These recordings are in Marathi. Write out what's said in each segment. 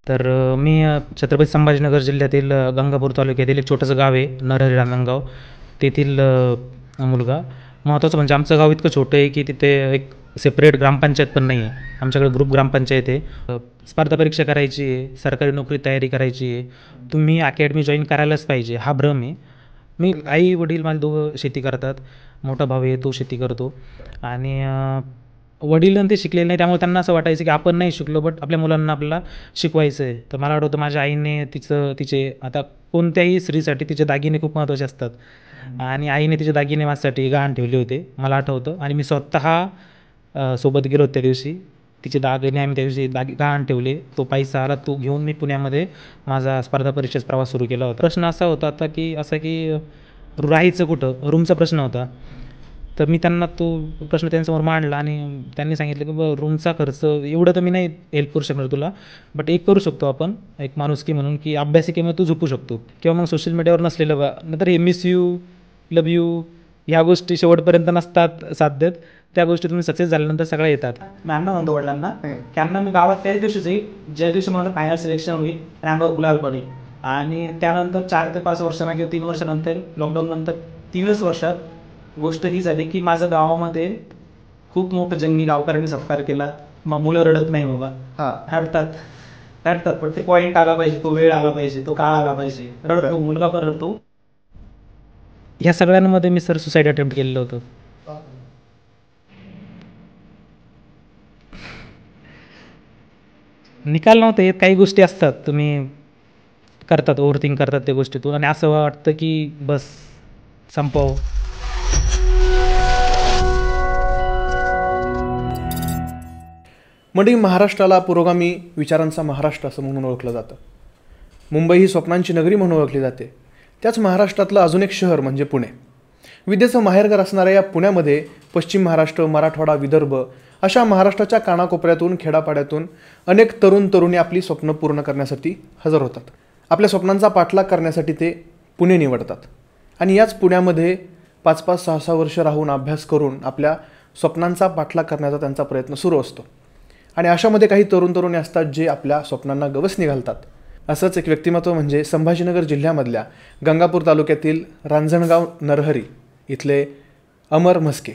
मी छत्रपती संभाजीनगर जिल्ह्यातील गंगापूर तालुक्यातील एक छोटंसं गाव आहे नरहरी रांजणगाव. तेथील मुलगा. महत्त्वाचं म्हणजे आमचं गाव इतकं छोटं आहे की तिथे एक सेपरेट ग्रामपंचायत पण नाही आहे. आमच्याकडे ग्रुप ग्रामपंचायत आहे. स्पर्धा परीक्षा करायची आहे, सरकारी नोकरी तयारी करायची आहे, तुम्ही अकॅडमी जॉईन करायलाच पाहिजे हा भ्रम आहे. मी आई वडील माझे दोघं शेती करतात. मोठा भाऊ आहे तो शेती करतो आणि वडील ते शिकलेले नाही, त्यामुळे त्यांना असं वाटायचं की आपण नाही शिकलो बट आपल्या मुलांना आपल्याला शिकवायचं आहे. तर मला आठवतं माझ्या आईने तिचे आता कोणत्याही स्त्रीसाठी तिचे दागिने खूप महत्त्वाचे असतात आणि आईने तिचे दागिने माझ्यासाठी गहाण ठेवले होते मला आठवतं. आणि मी स्वतः सोबत गेलो त्या दिवशी. तिचे दागिने आम्ही त्या दिवशी गहाण ठेवले. तो पैसा आला तो घेऊन मी पुण्यामध्ये माझा स्पर्धा परीक्षेचा प्रवास सुरू केला होता. प्रश्न असा होता आता की राहायचं कुठं, रूमचा प्रश्न होता. तर मी त्यांना तो प्रश्न त्यांच्यासमोर मांडला आणि त्यांनी सांगितलं की रूमचा खर्च एवढं तर मी नाही हेल्प करू शकणार तुला, बट एक करू शकतो आपण एक माणुसकी म्हणून की अभ्यासिकेमध्ये तू झोपू शकतो किंवा मग सोशल मीडियावर नसलेलं नंतर हे मिस यू, लव यू ह्या गोष्टी शेवटपर्यंत नसतात साध्यत. त्या गोष्टी तुम्ही सक्सेस झाल्यानंतर सगळ्या येतात. मॅमना म्हणतो वडिलांना कॅमना मी गावात त्याच दिवशीच येईल ज्या दिवशी मला फायनल सिलेक्शन होईल रॅम्बो गुलाल पडेल. आणि त्यानंतर 4 ते 5 वर्षांना किंवा 3 वर्षानंतर लॉकडाऊन नंतर 3च वर्षात गोष्ट ही झाली की माझं गावामध्ये खूप मोठं जंगी गावकऱ्यांनी सत्कार केला. मग मुलं रडत नाही बाबा, रडतात पण ते पॉईंट आला पाहिजे, तो वेळ आला पाहिजे, तो काळ आला पाहिजे. रडतो मुलगा पण रडतो. ह्या सगळ्यांमध्ये मी सुसाईड अटेम्प्ट केलेलं होतं. निकाल नव्हते येत, काही गोष्टी असतात तुम्ही करतात, ओव्हरथिंक करतात त्या गोष्टीतून आणि असं वाटतं की बस संपव. मंडळी, महाराष्ट्राला पुरोगामी विचारांचा महाराष्ट्र असं म्हणून ओळखलं जातं. मुंबई ही स्वप्नांची नगरी म्हणून ओळखली जाते. त्याच महाराष्ट्रातलं अजून एक शहर म्हणजे पुणे. विद्येचं माहेरघर असणाऱ्या या पुण्यामध्ये पश्चिम महाराष्ट्र, मराठवाडा, विदर्भ अशा महाराष्ट्राच्या कानाकोपऱ्यातून, खेडापाड्यातून अनेक तरुण तरुणी आपली स्वप्न पूर्ण करण्यासाठी हजर होतात. आपल्या स्वप्नांचा पाठलाग करण्यासाठी ते पुणे निवडतात आणि याच पुण्यामध्ये 5-5, 6-6 वर्ष राहून अभ्यास करून आपल्या स्वप्नांचा पाठलाग करण्याचा त्यांचा प्रयत्न सुरू असतो. आणि अशामध्ये काही तरुण तरुणी असतात जे आपल्या स्वप्नांना गवसणी घालतात. असंच एक व्यक्तिमत्व म्हणजे संभाजीनगर जिल्ह्यामधल्या गंगापूर तालुक्यातील रांजणगाव नरहरी इथले अमर म्हस्के.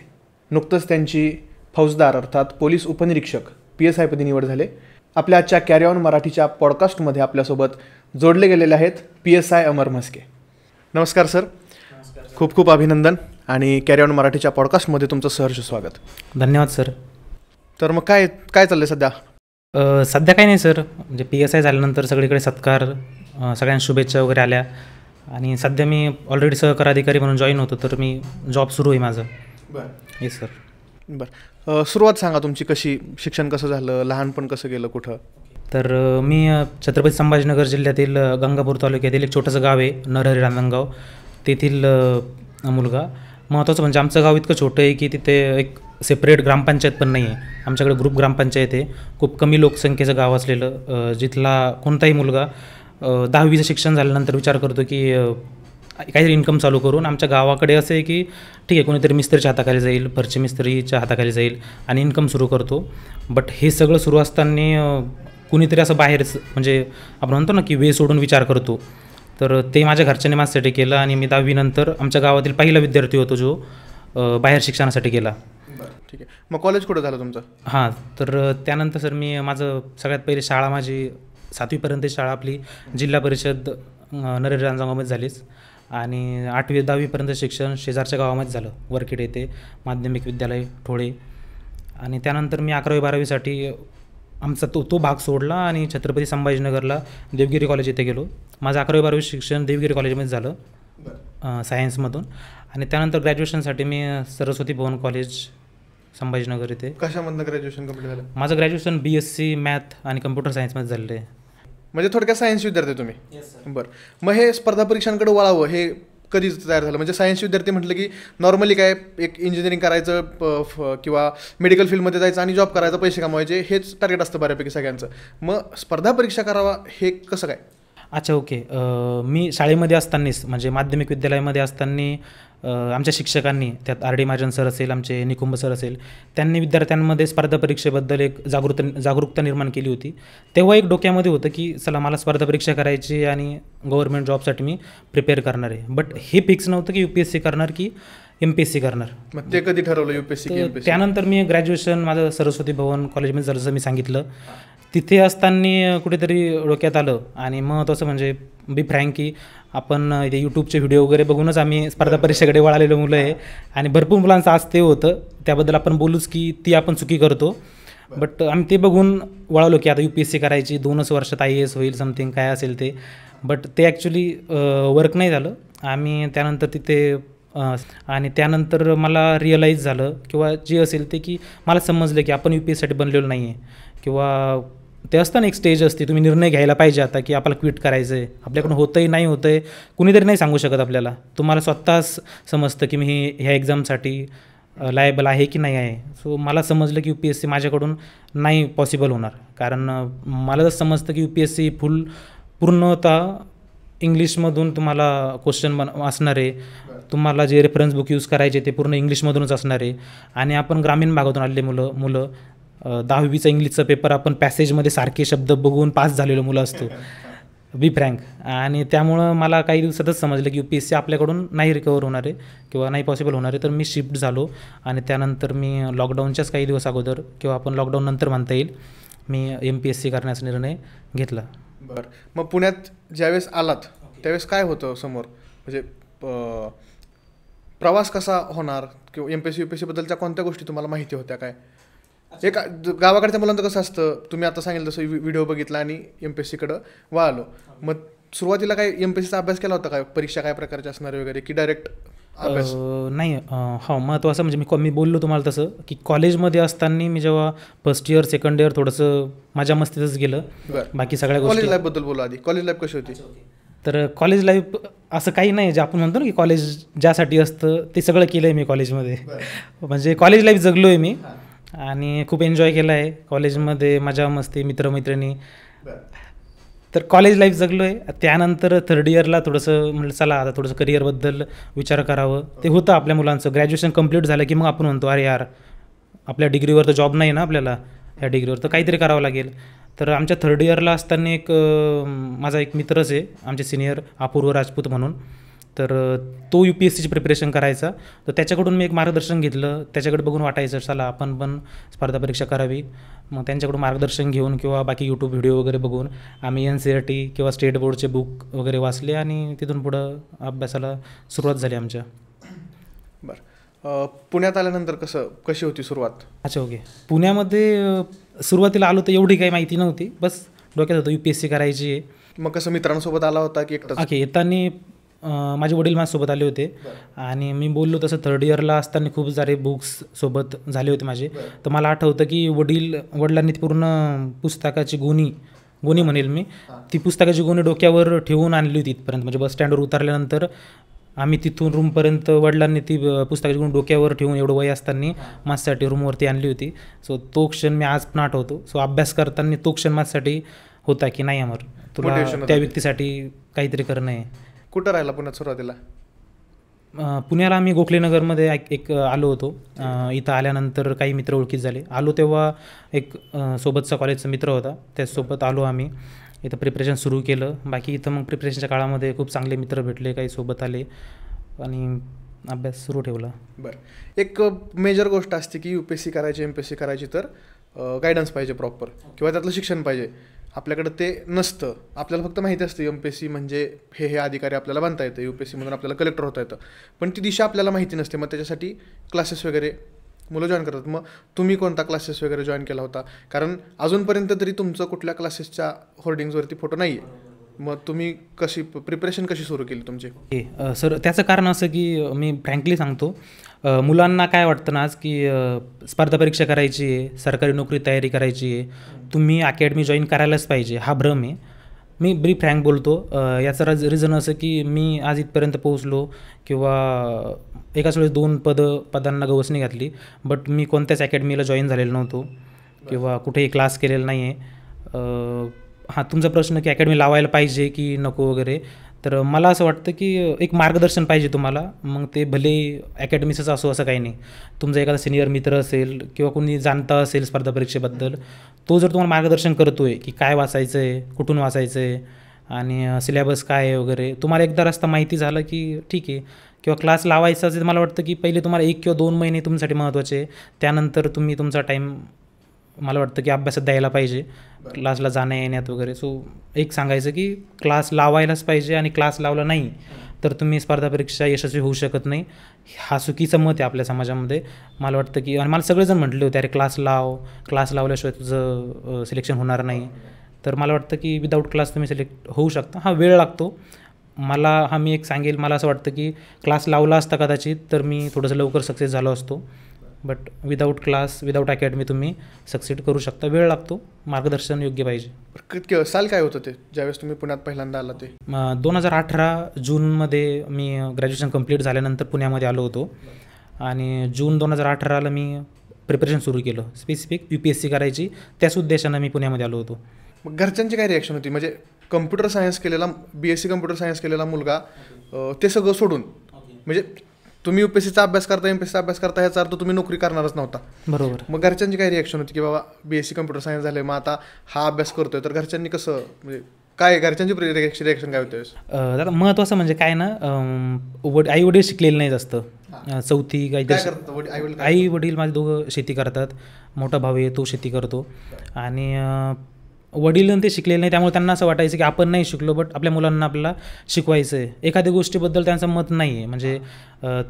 नुकतंच त्यांची फौजदार अर्थात पोलीस उपनिरीक्षक PSI पदी निवड झाले. आपल्या आजच्या कॅरी ऑन मराठीच्या पॉडकास्टमध्ये आपल्यासोबत जोडले गेलेले आहेत PSI अमर म्हस्के. नमस्कार सर. खूप खूप अभिनंदन आणि कॅरी ऑन मराठीच्या पॉडकास्टमध्ये तुमचं सहर्ष स्वागत. धन्यवाद सर. तर मग काय चाललंय सध्या? सध्या काही नाही सर, म्हणजे PSI झाल्यानंतर सगळीकडे सत्कार, सगळ्यांना शुभेच्छा वगैरे आल्या आणि सध्या मी ऑलरेडी सहकार अधिकारी म्हणून जॉईन होतो, तर मी जॉब सुरू आहे माझं. बरं. Yes sir. बरं, सुरुवात सांगा तुमची. कशी शिक्षण कसं झालं, लहानपण कसं गेलं, कुठं? तर मी छत्रपती संभाजीनगर जिल्ह्यातील गंगापूर तालुक्यातील एक छोटंसं गाव आहे नरहरी रांजणगाव. तेथील मुलगा. महत्त्वाचं म्हणजे आमचं गाव इतकं छोटं आहे की तिथे एक सेपरेट ग्रामपंचायत पण नाही आहे. आमच्याकडे ग्रुप ग्रामपंचायत आहे. खूप कमी लोकसंख्येचं गाव असलेलं, जिथला कोणताही मुलगा 10वीचं शिक्षण झाल्यानंतर विचार करतो की काहीतरी इन्कम चालू करून. आमच्या गावाकडे असं आहे की ठीक आहे, कोणीतरी मिस्त्रीच्या हाताखाली जाईल, फरची मिस्त्रीच्या हाताखाली जाईल आणि इन्कम सुरू करतो. बट हे सगळं सुरू असताना कुणीतरी असं बाहेरच, म्हणजे आपण म्हणतो ना की वे सोडून विचार करतो, तर ते माझ्या घरच्यांनी माझ्यासाठी केलं आणि मी 10वी नंतर आमच्या गावातील पहिला विद्यार्थी होतो जो बाहेर शिक्षणासाठी गेला. ठीक आहे. मग कॉलेज कुठं झालं तुमचं? हां, तर त्यानंतर सर मी माझं सगळ्यात पहिली शाळा, माझी 7वीपर्यंत शाळा आपली जिल्हा परिषद नरहरी रांजणगावमध्ये झालीच आणि 8वी 10वीपर्यंत शिक्षण शेजारच्या गावामध्ये झालं, वरखेड येथे माध्यमिक विद्यालय ठोळे. आणि त्यानंतर मी 11वी 12वीसाठी आमचा तो भाग सोडला आणि छत्रपती संभाजीनगरला देवगिरी कॉलेज येथे गेलो. माझं 11वी 12वी शिक्षण देवगिरी कॉलेजमध्ये झालं सायन्समधून. आणि त्यानंतर ग्रॅज्युएशनसाठी मी सरस्वती भुवन कॉलेज संभाजीनगर इथे. कशामधनं ग्रॅज्युएशन कंप्लीट झालं? माझं ग्रॅज्युएशन BSc मॅथ आणि कम्प्युटर सायन्समध्ये झालेलं आहे. म्हणजे थोडक्यात सायन्स विद्यार्थी तुम्ही? बरं. मग हे स्पर्धा परीक्षांकडे वळावं हे कधी तयार झालं? म्हणजे सायन्स विद्यार्थी म्हटलं की नॉर्मली काय एक इंजिनिअरिंग करायचं किंवा मेडिकल फील्डमध्ये जायचं आणि जॉब करायचा, पैसे कमवायचे, हेच टार्गेट असतं बऱ्यापैकी सगळ्यांचं. मग स्पर्धा परीक्षा करावा हे कसं काय? अच्छा, ओके. मी शाळेमध्ये असतानाच म्हणजे माध्यमिक विद्यालयामध्ये असताना आमच्या शिक्षकांनी, त्यात आर डी महाजन सर असेल, आमचे निकुंभ सर असेल, त्यांनी विद्यार्थ्यांमध्ये स्पर्धा परीक्षेबद्दल एक जागरूकता निर्माण केली होती. तेव्हा एक डोक्यामध्ये होतं की चला मला स्पर्धा परीक्षा करायची आणि गव्हर्नमेंट जॉबसाठी मी प्रिपेअर करणार आहे. बट हे फिक्स नव्हतं की UPSC करणार की MPSC करणार. मग ते कधी ठरवलं UPSC की MPSC? त्यानंतर मी ग्रॅज्युएशन माझं सरस्वती भवन कॉलेजमध्ये झालं, जसं मी सांगितलं. तिथे असताना कुठेतरी डोक्यात आलं आणि महत्त्वाचं म्हणजे बी फ्रँक की आपण इथे यूट्यूबचे व्हिडिओ वगैरे बघूनच आम्ही स्पर्धा परीक्षेकडे वळालेलो मुलं आहे आणि भरपूर मुलांचं आज ते होतं. त्याबद्दल आपण बोलूच की ती आपण चुकी करतो. बट आम्ही ते बघून वळालो की आता UPSC करायची, 2च वर्षात IAS होईल, समथिंग काय असेल ते. बट ते ॲक्च्युली वर्क नाही झालं. आम्ही त्यानंतर तिथे आणि त्यानंतर मला रिअलाईज झालं किंवा जे असेल ते की मला समजलं की आपण UPSCसाठी बनलेलो नाही आहे. किंवा ते असतं ना, एक स्टेज असते, तुम्ही निर्णय घ्यायला पाहिजे आता की आपल्याला क्विट करायचं आहे. आपल्याकडून होतंही नाही होतंय, कुणीतरी नाही सांगू शकत आपल्याला. तुम्हाला स्वतःच समजतं की मी ह्या एक्झामसाठी लायबल आहे की नाही आहे. सो मला समजलं की UPSC माझ्याकडून नाही पॉसिबल होणार. कारण मला जर समजतं की UPSC पूर्णतः इंग्लिशमधून तुम्हाला क्वेश्चन असणार आहे. तुम्हाला जे रेफरन्स बुक यूज करायचे ते पूर्ण इंग्लिशमधूनच असणार आहे. आणि आपण ग्रामीण भागातून आलेले मुलं 10वीचा इंग्लिशचा पेपर आपण पॅसेजमध्ये सारखे शब्द बघून पास झालेलं मुलं असतो, बी फ्रँक. आणि त्यामुळं मला काही दिवसातच समजलं की UPSC आपल्याकडून नाही रिकवर होणार आहे किंवा नाही पॉसिबल होणार आहे. तर मी शिफ्ट झालो आणि त्यानंतर मी लॉकडाऊनच्याच काही दिवस अगोदर किंवा आपण लॉकडाऊन नंतर म्हणता येईल, मी MPSC करण्याचा निर्णय घेतला. बरं, मग पुण्यात ज्यावेळेस आलात त्यावेळेस काय होतं समोर, म्हणजे प्रवास कसा होणार किंवा MPSC UPSC बद्दलच्या कोणत्या गोष्टी तुम्हाला माहिती होत्या काय? एक गावाकडच्या मुलांचं कसं असतं, तुम्ही आता सांगितलं तसं व्हिडिओ बघितला आणि MPSCकडं वळालो. मग सुरुवातीला काय MPSCचा अभ्यास केला होता काय, परीक्षा काय प्रकारची असणार वगैरे, की डायरेक्ट अभ्यास? नाही, हो, महत्त्वाचं म्हणजे मी बोललो तुम्हाला तसं की कॉलेजमध्ये असताना मी जेव्हा फर्स्ट इयर सेकंड इयर थोडंसं माझ्या मस्तीतच गेलं. बाकी सगळ्या गोष्टी. कॉलेज लाईफबद्दल बोला आधी. कॉलेज लाईफ कशी होती? तर कॉलेज लाईफ असं काही नाही, जे आपण म्हणतो ना की कॉलेज ज्यासाठी असतं ते सगळं केलं आहे मी कॉलेजमध्ये. म्हणजे कॉलेज लाईफ जगलो आहे मी आणि खूप एन्जॉय केलं आहे कॉलेजमध्ये, मजा मस्ती, मित्रमैत्रिणी. तर कॉलेज लाईफ जगलो आहे. त्यानंतर थर्ड इयरला थोडंसं म्हटलं चला आता थोडंसं करिअरबद्दल विचार करावं. ते होतं आपल्या मुलांचं. ग्रॅज्युएशन कंप्लीट झालं की मग आपण म्हणतो अरे यार आपल्या डिग्रीवर तर जॉब नाही ना आपल्याला, ह्या डिग्रीवर तर काहीतरी करावं लागेल. तर आमच्या थर्ड इयरला असताना एक माझा एक मित्रच आहे आमचे सिनियर, अपूर्व राजपूत म्हणून. तर तो UPSCची प्रिपरेशन करायचा. तर त्याच्याकडून मी एक मार्गदर्शन घेतलं. त्याच्याकडे बघून वाटायचं चला आपण पण स्पर्धा परीक्षा करावी. मग त्यांच्याकडून मार्गदर्शन घेऊन किंवा बाकी यूट्यूब व्हिडिओ वगैरे बघून आम्ही NCERT किंवा स्टेट बोर्डचे बुक वगैरे वाचले आणि तिथून पुढं अभ्यासाला सुरुवात झाली आमच्या. बरं, पुण्यात आल्यानंतर कशी होती सुरुवात? अच्छा, ओके. पुण्यामध्ये सुरुवातीला आलो तर एवढी काही माहिती नव्हती, बस डोक्यात होतं UPSC करायची आहे. मग कसं मित्रांसोबत आला होता की एकटाच? ओके, येताना माझे वडील माझ्यासोबत आले होते आणि मी बोललो तसं थर्ड इयरला असताना खूप सारे बुक्स सोबत झाले होते माझे. तर मला आठवतं की वडिलांनी पूर्ण पुस्तकाची गोणी म्हणेल मी, ती पुस्तकाची गोणी डोक्यावर ठेवून आणली होती इथपर्यंत. म्हणजे बस स्टँडवर उतरल्यानंतर आम्ही तिथून रूमपर्यंत वडिलांनी ती पुस्तकाची गोणी डोक्यावर ठेवून एवढं वय असताना माझ्यासाठी रूमवरती आणली होती. सो तो क्षण मी आज पण आठवतो. सो अभ्यास करताना तो क्षण माझ्यासाठी होता की नाही अमर, तुला त्या व्यक्तीसाठी काहीतरी करणं आहे. कुठं राहिला पुण्यात सुरुवातीला? पुण्याला आम्ही गोखलेनगरमध्ये एक आलो होतो. इथं आल्यानंतर काही मित्र ओळखीत झाले. आलो तेव्हा एक सोबतचा कॉलेजचा मित्र होता, त्याचसोबत आलो आम्ही. इथं प्रिपरेशन सुरू केलं. बाकी इथं मग प्रिपरेशनच्या काळामध्ये खूप चांगले मित्र भेटले, काही सोबत आले आणि अभ्यास सुरू ठेवला. बरं, एक मेजर गोष्ट असते की UPSC करायची MPSC करायची तर गायडन्स पाहिजे प्रॉपर किंवा त्यातलं शिक्षण पाहिजे. आपल्याकडं ते नसतं. आपल्याला फक्त माहिती असते MPSC म्हणजे हे अधिकारी आपल्याला बनता येतं, UPSC म्हणून आपल्याला कलेक्टर होता येतं, पण ती दिशा आपल्याला माहिती नसते. मग त्याच्यासाठी क्लासेस वगैरे मुलं जॉईन करतात. मग तुम्ही कोणता क्लासेस वगैरे जॉईन केला होता? कारण अजूनपर्यंत तरी तुमचं कुठल्या क्लासेसच्या होर्डिंग्सवरती फोटो नाही आहे. मग तुम्ही प्रिपरेशन कशी सुरू केली तुमची? सर, त्याचं कारण असं की मी फ्रँकली सांगतो, मुलांना काय वाटतं ना आज की स्पर्धा परीक्षा करायची आहे, सरकारी नोकरी तयारी करायची आहे, तुम्ही अकॅडमी जॉईन करायलाच पाहिजे, हा भ्रम आहे. मी फ्रँक बोलतो. याचं रिझन असं की मी आज इथपर्यंत पोहोचलो किंवा एकाच वेळेस 2 पदांना गवसणी घातली. बट मी कोणत्याच अकॅडमीला जॉईन झालेलो नव्हतो किंवा कुठेही क्लास केलेला नाही आहे. हां, तुमचा प्रश्न की अकॅडमी लावायला पाहिजे की नको वगैरे, तर मला असं वाटतं की एक मार्गदर्शन पाहिजे तुम्हाला. मग ते भले अकॅडमीचंच असो असं काही नाही. तुमचा एखादा सिनियर मित्र असेल किंवा कोणी जाणता असेल स्पर्धा परीक्षेबद्दल, तो जर तुम्हाला मार्गदर्शन करतो आहे की काय वाचायचं आहे, कुठून वाचायचं आहे आणि सिलेबस काय आहे वगैरे, तुम्हाला एकदा रस्ता माहिती झालं की ठीक आहे. किंवा क्लास लावायचा असेल, मला वाटतं की पहिले तुम्हाला 1 किंवा 2 महिने तुमच्यासाठी महत्त्वाचे आहे. त्यानंतर तुम्ही तुमचा टाईम मला वाटतं की अभ्यासात द्यायला पाहिजे, क्लासला जाण्या येण्यात वगैरे. सो एक सांगायचं की क्लास लावायलाच पाहिजे आणि क्लास लावला नाही तर तुम्ही स्पर्धा परीक्षा यशस्वी होऊ शकत नाही. हा चुकीचं मत आहे आपल्या समाजामध्ये. मला वाटतं की, आणि मला सगळेजण म्हटले होते, अरे क्लास लाव, क्लास लावल्याशिवाय तुझं सिलेक्शन होणार नाही. तर मला वाटतं की विदाऊट क्लास तुम्ही सिलेक्ट होऊ शकता. हा वेळ लागतो. मी एक सांगेल, मला असं वाटतं की क्लास लावला असता कदाचित तर मी थोडंसं लवकर सक्सेस झालो असतो. But without class, without academy तुम्ही सक्सीड करू शकता. वेळ लागतो, मार्गदर्शन योग्य पाहिजे. साल काय होतं ते ज्यावेळेस तुम्ही पुण्यात पहिल्यांदा आला ते? 2018 जूनमध्ये मी ग्रॅज्युएशन कंप्लीट झाल्यानंतर पुण्यामध्ये आलो होतो आणि जून 2018ला मी प्रिपरेशन सुरू केलं, स्पेसिफिक UPSC करायची. त्याच उद्देशानं मी पुण्यामध्ये आलो होतो. मग घरच्यांची काय रिॲक्शन होती? म्हणजे कम्प्युटर सायन्स केलेला, BSc कम्प्युटर सायन्स केलेला मुलगा ते सगळं सोडून, म्हणजे तुम्ही UPSCचा अभ्यास करता, MPSCचा अभ्यास करता, ह्याचा अर्थ तुम्ही नोकरी करणारच नव्हता. बरोबर. मग घरच्यांची काय रिॲक्शन होती की बाबा BSc कम्प्युटर सायन्स झाले, मग आता हा अभ्यास करतोय, तर घरच्यांनी कसं, म्हणजे काय घरच्यांची रिॲक्शन काय होते? दादा महत्त्वाचं म्हणजे काय ना, आई वडील शिकलेले नाही जास्त. चौथी काहीतरी आई वडील माझे दोघं शेती करतात. मोठा भाऊ आहे तो शेती करतो आणि वडील ते शिकलेले नाही, त्यामुळे त्यांना असं वाटायचं की आपण नाही शिकलो बट आपल्या मुलांना आपल्याला शिकवायचं आहे. एखाद्या गोष्टीबद्दल त्यांचं मत नाही आहे. म्हणजे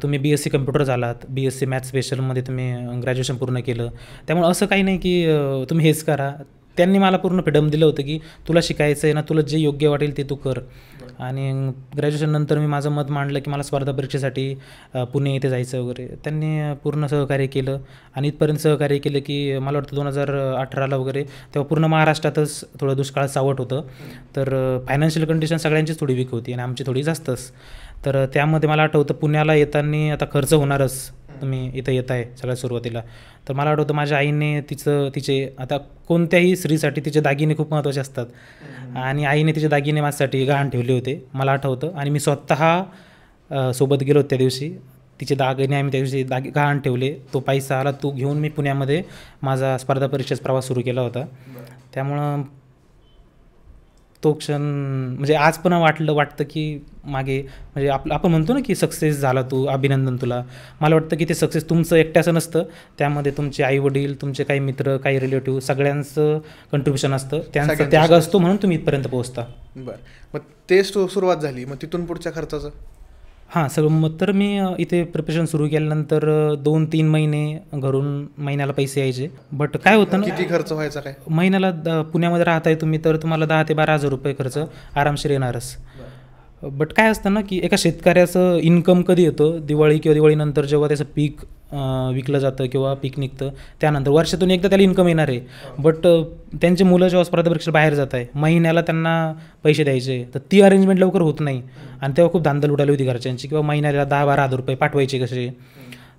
तुम्ही BSc कम्प्युटर झालात, BSc मॅथ्स स्पेशलमध्ये तुम्ही ग्रॅज्युएशन पूर्ण केलं, त्यामुळे असं काही नाही की तुम्ही हेच करा. त्यांनी मला पूर्ण फ्रीडम दिलं होतं की तुला शिकायचं आहे ना, तुला जे योग्य वाटेल ते तू कर. आणि ग्रॅज्युएशननंतर मी माझं मत मांडलं की मला स्पर्धा परीक्षेसाठी पुणे येथे जायचं वगैरे. त्यांनी पूर्ण सहकार्य केलं आणि इथपर्यंत सहकार्य केलं की मला वाटतं 2018ला वगैरे, तेव्हा पूर्ण महाराष्ट्रातच थोडं दुष्काळ सावट होतं. तर फायनान्शियल कंडिशन सगळ्यांचीच थोडी वीक होती आणि आमची थोडी जास्तच. तर त्यामध्ये मला आठवतं पुण्याला येताना आता खर्च होणारच, तुम्ही इथं येत आहे सगळ्यात सुरुवातीला. तर मला आठवतं माझ्या आईने तिचे आता कोणत्याही स्त्रीसाठी तिचे दागिने खूप महत्त्वाचे असतात आणि आईने तिचे दागिने माझ्यासाठी गहाण ठेवले होते, मला आठवतं. आणि मी स्वतः सोबत गेलो त्या दिवशी. तिचे दागिने आम्ही त्या दिवशी गहाण ठेवले. तो पैसा आला तो घेऊन मी पुण्यामध्ये माझा स्पर्धा परीक्षेचा प्रवास सुरू केला होता. त्यामुळं तो क्षण म्हणजे आज पण वाटतं की मागे, म्हणजे आपण म्हणतो ना की सक्सेस झाला तू, अभिनंदन तुला. मला वाटतं की ते सक्सेस तुमचं एकट्याचं नसतं, त्यामध्ये तुमचे आईवडील, तुमचे काही मित्र, काही रिलेटिव्ह सगळ्यांचं कंट्रीब्युशन असतं, त्यांचा त्याग असतो, म्हणून तुम्ही इथपर्यंत पोहोचता. बरं, मग ते सुरुवात झाली, मग तिथून पुढच्या खर्चाचं? हां, सगळं. मग तर मी इथे प्रिपरेशन सुरू केल्यानंतर 2-3 महिने घरून महिन्याला पैसे यायचे. बट काय होतं ना, किती खर्च व्हायचा काय महिन्याला? पुण्यामध्ये राहताय तुम्ही तर तुम्हाला 10,000 ते 12,000 रुपये खर्च आरामशीर येणारच. बट काय असतं ना की एका शेतकऱ्याचं इन्कम कधी येतं? दिवाळी किंवा दिवाळीनंतर, जेव्हा त्याचं पीक विकलं जातं किंवा पीक निघतं त्यानंतर वर्षातून एकदा त्याला इन्कम येणार आहे. बट त्यांचे मुलं जेव्हा स्पर्धा परीक्षेला बाहेर जात आहे, महिन्याला त्यांना पैसे द्यायचे, तर ती अरेंजमेंट लवकर होत नाही. आणि तेव्हा खूप धांदल उडाली होती घरच्यांची, किंवा महिन्याला 10-12,000 रुपये पाठवायचे कसे.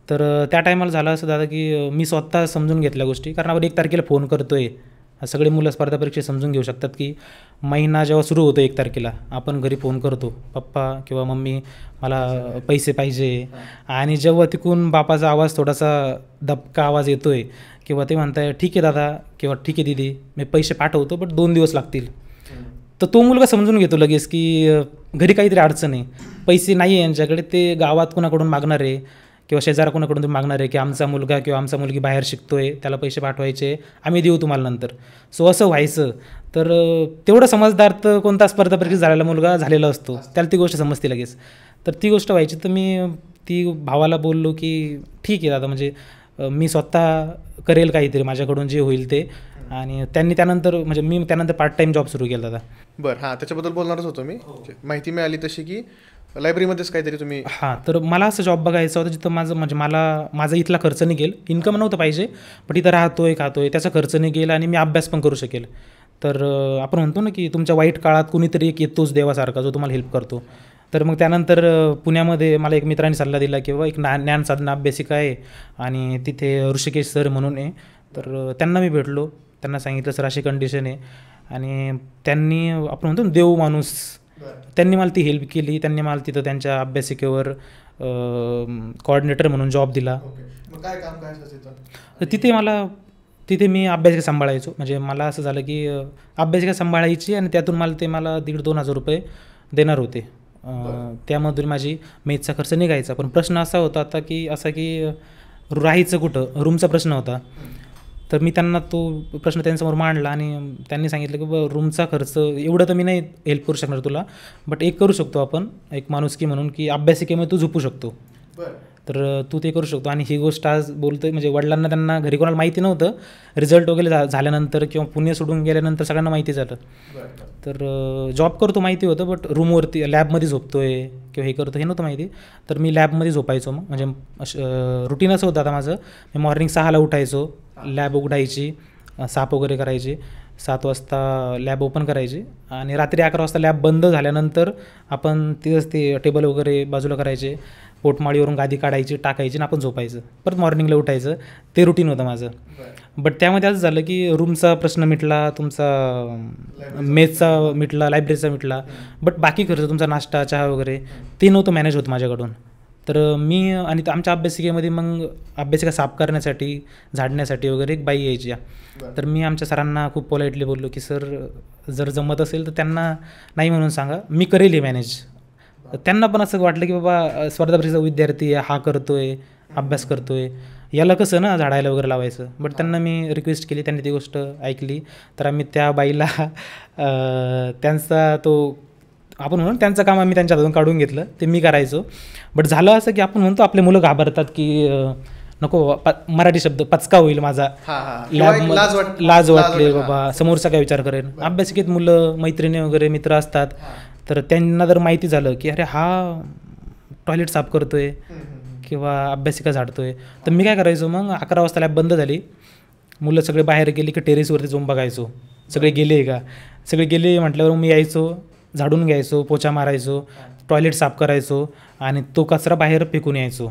तर त्या टायमाला झालं असं दादा की मी स्वतः समजून घेतल्या गोष्टी. कारण आपण 1 तारखेला फोन करतो आहे, सगळे मुलं स्पर्धा परीक्षेत समजून घेऊ शकतात की महिना जेव्हा सुरू होतो 1 तारखेला, आपण घरी फोन करतो, पप्पा किंवा मम्मी मला पैसे पाहिजे. आणि जेव्हा तिकून बापाचा आवाज थोडासा दबका आवाज येतो आहे, किंवा ते म्हणताय ठीक आहे दादा किंवा ठीक आहे दीदी, मी पैसे पाठवतो बट 2 दिवस लागतील, तर तो मुलगा समजून घेतो लगेच की घरी काहीतरी अडचण आहे, पैसे नाही आहे यांच्याकडे, ते गावात कोणाकडून मागणार आहे किंवा शेजारा कोणाकडून तुम्ही मागणार आहे की आमचा मुलगा किंवा आमचा मुलगी बाहेर शिकतोय, त्याला पैसे पाठवायचे, आम्ही देऊ तुम्हाला नंतर. सो असं व्हायचं. तर तेवढं समजदार तर कोणता स्पर्धा परीक्षेत झालेला मुलगा झालेला असतो, त्याला ती गोष्ट समजते लगेच. तर ती गोष्ट व्हायची. तर मी ती भावाला बोललो की ठीक आहे दादा, म्हणजे मी स्वतः करेल काहीतरी, माझ्याकडून जे होईल ते. आणि त्यांनी त्यानंतर, म्हणजे मी त्यानंतर पार्ट टाईम जॉब सुरू केला दादा. बरं, हां, त्याच्याबद्दल बोलणारच होतो मी. माहिती मिळाली तशी की लायब्ररीमध्येच काहीतरी तुम्ही. हां, तर मला असं जॉब बघायचं होतं जिथं म्हणजे माझा इथला खर्च निघेल, इन्कम नव्हतं पाहिजे, पण इथं राहतोय खातोय त्याचा खर्च निघेल आणि मी अभ्यास पण करू शकेल. तर आपण म्हणतो ना की तुमच्या वाईट काळात कुणीतरी एक येतोच देवासारखा, जो तुम्हाला हेल्प करतो. तर मग त्यानंतर पुण्यामध्ये मला एक मित्राने सल्ला दिला की बाबा एक ज्ञान साधना अभ्यासिका आहे आणि तिथे ऋषिकेश सर म्हणून आहे. तर त्यांना मी भेटलो, त्यांना सांगितलं सर अशी कंडिशन आहे आणि त्यांनी आपण म्हणतो ना देव माणूस, त्यांनी मला ती हेल्प केली. त्यांनी मला तिथं त्यांच्या अभ्यासिकेवर कोऑर्डिनेटर म्हणून जॉब दिला. काय काम काय तर तिथे मी अभ्यासिका सांभाळायचो. म्हणजे मला असं झालं की अभ्यासिका सांभाळायची आणि त्यातून मला 1,500-2,000 रुपये देणार होते. त्यामधून माझी मेसचा खर्च निघायचा. पण प्रश्न असा होता आता की राहायचं कुठं, रूमचा प्रश्न होता. तर मी त्यांना तो प्रश्न त्यांच्यासमोर मांडला आणि त्यांनी सांगितलं की बाबा रूमचा खर्च एवढं तर मी नाही हेल्प करू शकणार तुला, बट एक करू शकतो आपण एक माणुसकी म्हणून की अभ्यासिकेमध्ये तू झोपू शकतो. तर तू ते करू शकतो. आणि ही गोष्ट आज बोलतोय म्हणजे वडिलांना त्यांना घरी कोणाला माहिती नव्हतं. रिझल्ट वगैरे झाल्यानंतर किंवा पुणे सोडून गेल्यानंतर सगळ्यांना माहिती झालं. तर जॉब करतो माहिती होतं, बट रूमवरती लॅबमध्ये झोपतोय किंवा हे करतो हे नव्हतं माहिती. तर मी लॅबमध्ये झोपायचो. मग म्हणजे रुटीन असं होतं आता माझं, मी मॉर्निंग 6ला उठायचो, लॅब उघडायची, साफ वगैरे करायची, 7 वाजता लॅब ओपन करायची आणि रात्री 11 वाजता लॅब बंद झाल्यानंतर आपण तिथंच ते टेबल वगैरे बाजूला करायचे, पोटमाळीवरून गादी काढायची टाकायची आणि आपण झोपायचं, परत मॉर्निंगला उठायचं. ते रुटीन होतं माझं. बट त्यामध्ये असं झालं की रूमचा प्रश्न मिटला, तुमचा मेसचा मिटला, लायब्ररीचा मिटला, बट बाकी खर्च तुमचा नाश्ता चहा वगैरे ते नव्हतं मॅनेज होत माझ्याकडून. तर मी आणि आमच्या अभ्यासिकेमध्ये मग अभ्यासिका साफ करण्यासाठी झाडण्यासाठी वगैरे एक बाई यायची. तर मी आमच्या सरांना खूप पोलाइटली बोललो की सर जर जमत असेल तर त्यांना नाही म्हणून सांगा, मी करेल हे मॅनेज. त्यांना पण असं वाटलं की बाबा स्पर्धा परीक्षेचा विद्यार्थी आहे, हा करतोय अभ्यास करतोय, याला कसं ना झाडायला वगैरे लावायचं. बट त्यांना मी रिक्वेस्ट केली, त्यांनी ती गोष्ट ऐकली. तर आम्ही त्या बाईला त्यांचा तो आपण म्हणून त्यांचं काम आम्ही त्यांच्या हातून काढून घेतलं, ते मी करायचो. बट झालं असं की आपण म्हणतो आपले मुलं घाबरतात की नको मराठी शब्द पचका होईल माझा, लाज वाटली बाबा समोरचा काय विचार करेल. अभ्यासिकेत मुलं मैत्रिणी वगैरे मित्र असतात, तर त्यांना जर माहिती झालं की अरे हा टॉयलेट साफ करतोय किंवा अभ्यासिका झाडतोय, तर मी काय करायचो मग 11 वाजता लॅब बंद झाली, मुलं सगळे बाहेर गेली की टेरेसवरती जाऊन बघायचो सगळे गेले का. सगळे गेले म्हटल्यावर मी यायचो, झाडून घ्यायचो, पोछा मारायचो, टॉयलेट साफ करायचो आणि तो कचरा बाहेर फेकून यायचो.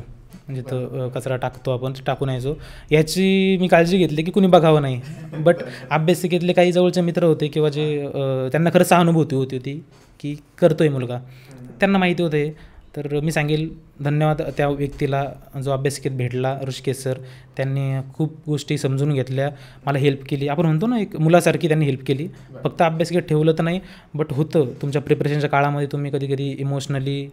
म्हणजे तो कचरा टाकतो आपण टाकून यायचो. याची मी काळजी घेतली की कुणी बघावं नाही. बट अभ्यासिकेतले काही जवळचे मित्र होते किंवा जे त्यांना खरंच सहानुभूती होती की करतोय मुलगा, त्यांना माहिती होते. तर मी सांगेल धन्यवाद त्या व्यक्तीला जो अभ्यासिकेत भेटला, ऋषिकेश सर. त्यांनी खूप गोष्टी समजून घेतल्या, मला हेल्प केली. आपण म्हणतो ना एक मुलासारखी त्यांनी हेल्प केली. फक्त अभ्यासिकेत ठेवलं तर नाही, बट होतं तुमच्या प्रिपरेशनच्या काळामध्ये तुम्ही कधी कधी इमोशनली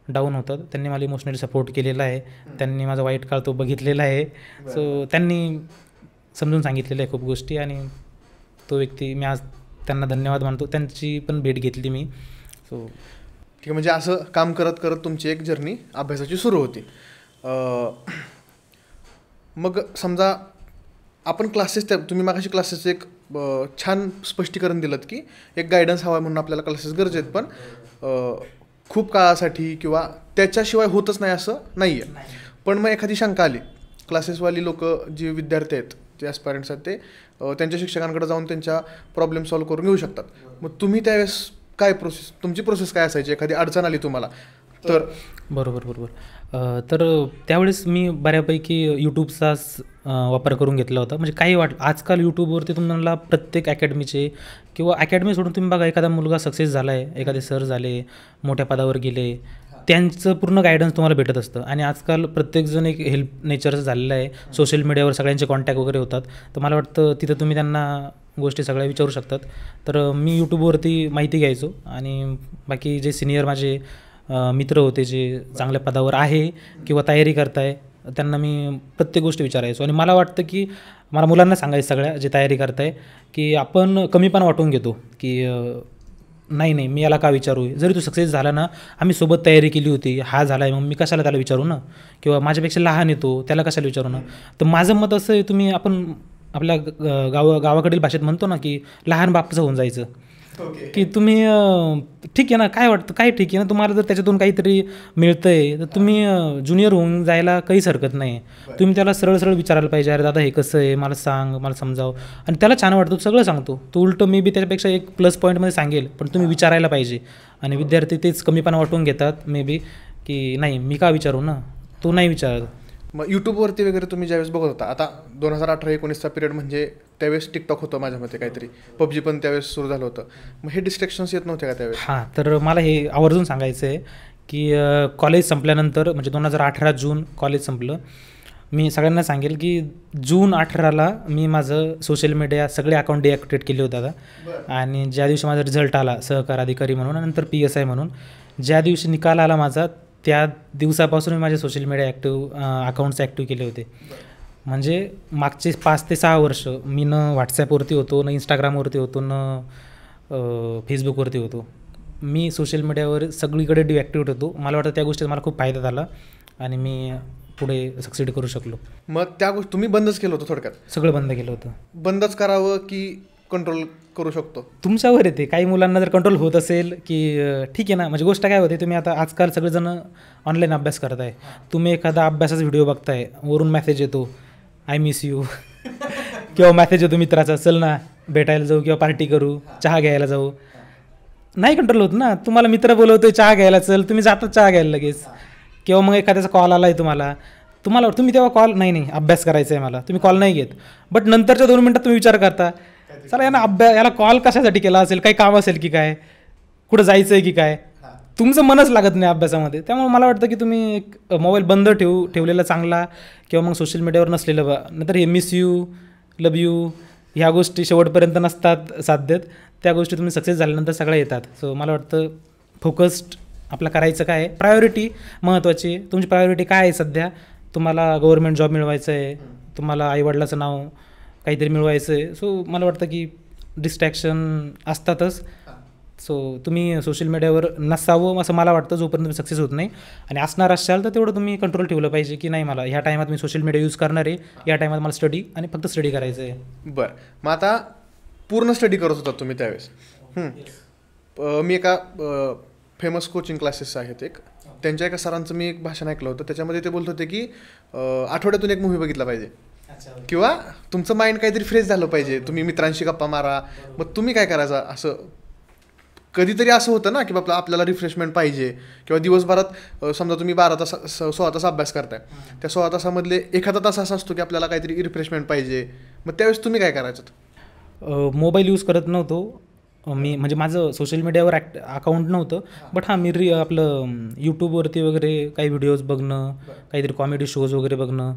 डाऊन होतात. त्यांनी मला इमोशनली सपोर्ट केलेला आहे, त्यांनी माझा वाईट काळ तो बघितलेला आहे. सो त्यांनी समजून सांगितलेलं आहे खूप गोष्टी आणि तो व्यक्ती मी आज त्यांना धन्यवाद मानतो. त्यांची पण भेट घेतली मी. सो ठीक आहे, म्हणजे असं काम करत करत तुमची एक जर्नी अभ्यासाची सुरू होती. मग समजा आपण क्लासेस तुम्ही मागाशी क्लासेसचं एक छान स्पष्टीकरण दिलं की एक गायडन्स हवा म्हणून आपल्याला क्लासेस गरजेत, पण खूप काळासाठी किंवा त्याच्याशिवाय होतच नाही असं नाही आहे. पण मग एखादी शंका आली, क्लासेसवाली लोक जे विद्यार्थी आहेत जे ॲस्पायरंट्स आहेत ते त्यांच्या शिक्षकांकडे जाऊन त्यांच्या प्रॉब्लेम सॉल्व्ह करून घेऊ शकतात. मग तुम्ही त्यावेळेस काय तुमची प्रोसेस काय असायची? एखादी अडचण आली तुम्हाला तर? बरोबर. तर त्यावेळेस मी बऱ्यापैकी यूट्यूबचाच वापर करून घेतला होता. म्हणजे काही आजकाल यूट्यूबवरती तुम्हाला प्रत्येक अकॅडमीचे किंवा अकॅडमी सोडून तुम्ही बघा, एखादा मुलगा सक्सेस झाला आहे, एखादे सर झाले, मोठ्या पदावर गेले, त्यांचं पूर्ण गायडन्स तुम्हाला भेटत असतं. आणि आजकाल प्रत्येकजण एक हेल्प नेचरचं झालेलं आहे. सोशल मीडियावर सगळ्यांचे कॉन्टॅक्ट वगैरे होतात, तर मला वाटतं तिथं तुम्ही त्यांना गोष्टी सगळ्या विचारू शकतात. तर मी यूट्यूबवरती माहिती घ्यायचो आणि बाकी जे सिनियर माझे मित्र होते जे चांगल्या पदावर आहे किंवा तयारी करताय, त्यांना मी प्रत्येक गोष्ट विचारायचो. आणि मला वाटतं की मला मुलांना सांगायचं सगळ्या जे तयारी करताय की आपण कमीपणा वाटून घेतो की नाही मी याला का विचारू, जरी तू सक्सेस झाला ना, आम्ही सोबत तयारी केली होती, हा झाला आहे मग मी कशाला त्याला विचारू ना, किंवा माझ्यापेक्षा लहान येतो त्याला कशाला विचारू ना. तर माझं मत असं आहे, आपण आपल्या गावाकडील भाषेत म्हणतो ना की लहान बापचं होऊन जायचं. की तुम्ही ठीक आहे ना, काय वाटतं काय ठीक आहे ना, तुम्हाला जर त्याच्यातून काहीतरी मिळतं आहे तर तुम्ही ज्युनियर होऊन जायला काहीच हरकत नाही. तुम्ही त्याला सरळ विचारायला पाहिजे, अरे दादा हे कसं आहे, मला सांग, मला समजाव. आणि त्याला छान वाटतं, सगळं सांगतो तो. उलटं मी बी त्याच्यापेक्षा एक प्लस पॉईंटमध्ये सांगेल, पण तुम्ही विचारायला पाहिजे. आणि विद्यार्थी तेच कमीपणा वाटून घेतात मे बी की नाही मी का विचारू ना, तो नाही विचारत. मग यूट्यूबवरती वगैरे तुम्ही ज्यावेळेस बघत होता, आता 2018-19चा पिरियड म्हणजे त्यावेळेस टिकटॉक होतं माझ्या मते काहीतरी, पबजी पण त्यावेळेस सुरू झालं होतं, मग हे डिस्ट्रॅक्शन्स येत नव्हते का त्यावेळेस? हां, तर मला हे आवर्जून सांगायचं आहे की कॉलेज संपल्यानंतर म्हणजे 2018 जून कॉलेज संपलं. मी सगळ्यांना सांगेल की जून 18ला मी माझं सोशल मीडिया सगळे अकाउंट डिॲक्टिवेट केले होते आता. आणि ज्या दिवशी माझा रिझल्ट आला सहकार अधिकारी म्हणून आणि नंतर PSI म्हणून, ज्या दिवशी निकाल आला माझा त्या दिवसापासून मी माझे सोशल मीडिया अकाउंट्स ॲक्टिव्ह केले होते. म्हणजे मागचे 5 ते 6 वर्ष मी न व्हॉट्सॲपवरती होतो, न इंस्टाग्रामवरती होतो, न फेसबुकवरती होतो. मी सोशल मीडियावर सगळीकडे डिॲक्टिव्हेट होतो. मला वाटतं त्या गोष्टीचा मला खूप फायदा झाला आणि मी पुढे सक्सीड करू शकलो. मग त्या गोष्टी तुम्ही बंदच केलं होतं थोडक्यात? सगळं बंद केलं होतं. बंदच करावं की कंट्रोल करू शकतो? तुमच्यावर येते. काही मुलांना जर कंट्रोल होत असेल की ठीक आहे ना, म्हणजे गोष्ट काय होते, तुम्ही आता आजकाल सगळेजण ऑनलाईन अभ्यास करताय, तुम्ही एखादा अभ्यासाचा व्हिडिओ बघताय, वरून मेसेज येतो आय मिस यू किंवा मेसेज येतो मित्राचा, चल ना भेटायला जाऊ किंवा पार्टी करू, चहा घ्यायला जाऊ. नाही कंट्रोल होत ना. तुम्हाला मित्र बोलवतोय चहा घ्यायला, चल, तुम्ही जातात चहा घ्यायला लगेच. किंवा मग एखाद्याचा कॉल आला आहे तुम्ही तेव्हा कॉल नाही अभ्यास करायचा आहे मला, तुम्ही कॉल नाही घेत. बट नंतरच्या 2 मिनटात तुम्ही विचार करता, चला याला कॉल कशासाठी केला असेल, काही काम असेल की काय, कुठं जायचं आहे की काय, तुमचं मनच लागत नाही अभ्यासामध्ये. त्यामुळे मला वाटतं की तुम्ही एक मोबाईल बंद ठेवलेला चांगला, किंवा मग सोशल मीडियावर नसलेलं नंतर हे मिस यू, लव यू ह्या गोष्टी शेवटपर्यंत नसतात साध्यत. त्या गोष्टी तुम्ही सक्सेस झाल्यानंतर सगळ्या येतात. सो मला वाटतं फोकस्ड आपलं करायचं काय आहे, प्रायोरिटी महत्त्वाची. तुमची प्रायोरिटी काय आहे सध्या? तुम्हाला गव्हर्नमेंट जॉब मिळवायचं आहे, तुम्हाला आईवडिलाचं नाव काहीतरी मिळवायचं आहे. सो मला वाटतं की डिस्ट्रॅक्शन असतातच. सो तुम्ही सोशल मीडियावर नसावं असं मला वाटतं जोपर्यंत तुम्ही सक्सेस होत नाही. आणि असणार असाल तर तेवढं तुम्ही कंट्रोल ठेवलं पाहिजे की नाही, मला ह्या टायमात मी सोशल मीडिया यूज करणार आहे, या टायमात मला स्टडी आणि फक्त स्टडी करायचं आहे. बरं, मग आता पूर्ण स्टडी करत होता तुम्ही त्यावेळेस. मी एका फेमस कोचिंग क्लासेस आहेत एक, त्यांच्या एका सरांचं मी एक भाषण ऐकलं होतं. त्याच्यामध्ये ते बोलत होते की आठवड्यातून एक मूव्ही बघितला पाहिजे, किंवा तुमचं माइंड काहीतरी फ्रेश झालं पाहिजे, तुम्ही मित्रांशी गप्पा मारा. मग तुम्ही काय करायचं? असं कधीतरी असं होतं ना की आपल्याला रिफ्रेशमेंट पाहिजे, किंवा दिवसभरात समजा तुम्ही 12 तास 16 तास अभ्यास करताय, त्या 16 तासामधले एखादा तास असा असतो की आपल्याला काहीतरी रिफ्रेशमेंट पाहिजे. मग त्यावेळेस तुम्ही काय करायचं? मोबाईल यूज करत नव्हतो मी, म्हणजे माझं सोशल मीडियावर अकाउंट नव्हतं. बट हां, मी आपलं यूट्यूबवरती वगैरे काही व्हिडिओज बघणं, काहीतरी कॉमेडी शोज वगैरे बघणं,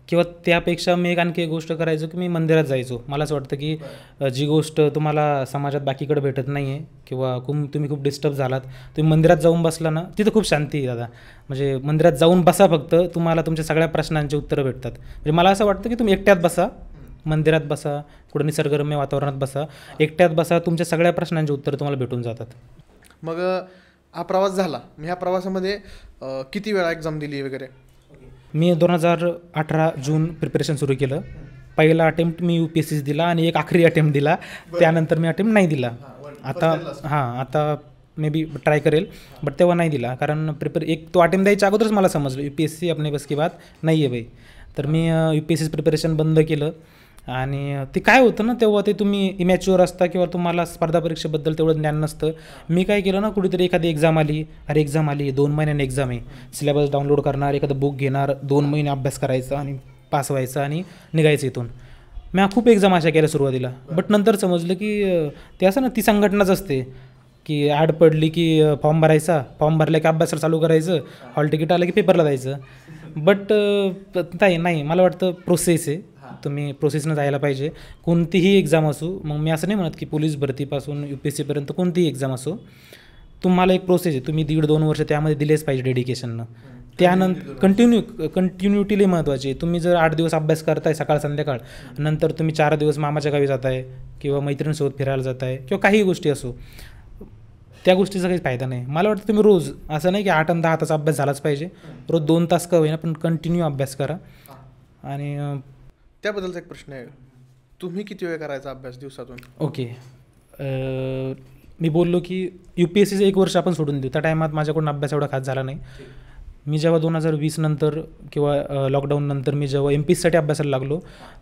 किंवा त्यापेक्षा मी एक आणखी एक गोष्ट करायचो की मी मंदिरात जायचो. मला असं वाटतं की जी गोष्ट तुम्हाला समाजात बाकीकडे भेटत नाही आहे, किंवा तुम्ही खूप डिस्टर्ब झालात, तुम्ही मंदिरात जाऊन बसला ना, तिथं खूप शांती आहे दादा. म्हणजे मंदिरात जाऊन बसा, फक्त तुम्हाला तुमच्या सगळ्या प्रश्नांची उत्तरं भेटतात. म्हणजे मला असं वाटतं की तुम्ही एकट्यात बसा, मंदिरात बसा, कुठं निसर्गरम्य वातावरणात बसा, एकट्यात बसा, तुमच्या सगळ्या प्रश्नांची उत्तरं तुम्हाला भेटून जातात. मग हा प्रवास झाला, मी ह्या प्रवासामध्ये किती वेळा एक्झाम दिली वगैरे? मी 2018 जून प्रिपरेशन सुरू केलं. पहिला अटेम्प्ट मी UPSC दिला आणि एक आखरी अटेम्प्ट दिला. त्यानंतर मी अटेम्प्ट नाही दिला. आता मे बी ट्राय करेल, बट तेव्हा नाही दिला. कारण तो अटेम्प्ट द्यायच्या अगोदरच मला समजलं UPSC अपने बस की बात नाही आहे बाई. तर मी UPSC प्रिपरेशन बंद केलं. आणि ते काय होतं ना, तेव्हा ते तुम्ही इमॅच्युअर असता, किंवा तुम्हाला स्पर्धा परीक्षेबद्दल तेवढं ज्ञान नसतं. मी काय केलं ना, कुठेतरी एखादी एक्झाम आली, 2 महिन्याने एक्झाम आहे, सिलेबस डाउनलोड करणार, एखादं बुक घेणार, 2 महिने अभ्यास करायचा आणि पास व्हायचं आणि निघायचं इथून. मी खूप एक्झाम अशा केल्या सुरुवातीला. बट नंतर समजलं की ते असं ना, ती संघटनाच असते की ॲड पडली की फॉर्म भरायचा, फॉर्म भरला की अभ्यासाला चालू करायचं, हॉल तिकीट आलं की पेपरला जायचं. बट नाही, मला वाटतं प्रोसेस आहे, तुम्ही प्रोसेसनं जायला पाहिजे. कोणतीही एक्झाम असो, मग मी असं नाही म्हणत की पोलीस भरतीपासून UPSCपर्यंत कोणतीही एक्झाम असो, तुम्हाला एक प्रोसेस आहे, तुम्ही 1.5-2 वर्ष त्यामध्ये दिलेच पाहिजे डेडिकेशननं. त्यानंतर कंटिन्युटी लई महत्त्वाची आहे. तुम्ही जर 8 दिवस अभ्यास करताय सकाळ संध्याकाळ, नंतर तुम्ही 4 दिवस मामाच्या गावी जाताय, किंवा मैत्रिणीसोबत फिरायला जाताय, किंवा काही गोष्टी असो, त्या गोष्टीचा काही फायदा नाही. मला वाटतं तुम्ही रोज, असं नाही की 8 आणि 10 तास अभ्यास झालाच पाहिजे, रोज 2 तास का होईना पण कंटिन्यू अभ्यास करा. आणि त्याबद्दलचा एक प्रश्न आहे, तुम्ही किती वेळ करायचा अभ्यास दिवसातून? ओके, मी बोललो की UPSCचं 1 वर्ष आपण सोडून देऊ. त्या टायमात माझ्याकडून अभ्यास एवढा खास झाला नाही. मी जेव्हा 2020 नंतर किंवा लॉकडाऊन नंतर मी जेव्हा MPSCसाठी अभ्यासाला लागलो,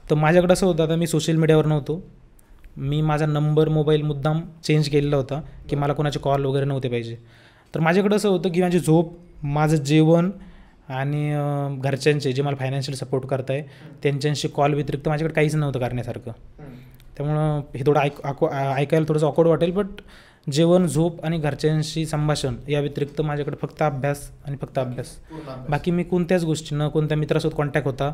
तर माझ्याकडं असं होतं, आता मी सोशल मीडियावर नव्हतो, मी माझा नंबर मोबाईल मुद्दाम चेंज केलेला होता की मला कोणाचे कॉल वगैरे नव्हते पाहिजे. तर माझ्याकडं असं होतं की माझी झोप, माझं जेवण आणि घरच्यांचे जे मला फायनान्शियल सपोर्ट करत आहे त्यांच्याशी कॉल व्यतिरिक्त माझ्याकडे काहीच नव्हतं करण्यासारखं. त्यामुळं हे थोडं ऐकायला थोडंसं ऑकवर्ड वाटेल, बट जेवण, झोप आणि घरच्यांशी संभाषण या व्यतिरिक्त माझ्याकडे फक्त अभ्यास आणि फक्त अभ्यास. बाकी मी कोणत्याच गोष्टी, न कोणत्या मित्रासोबत कॉन्टॅक्ट होता,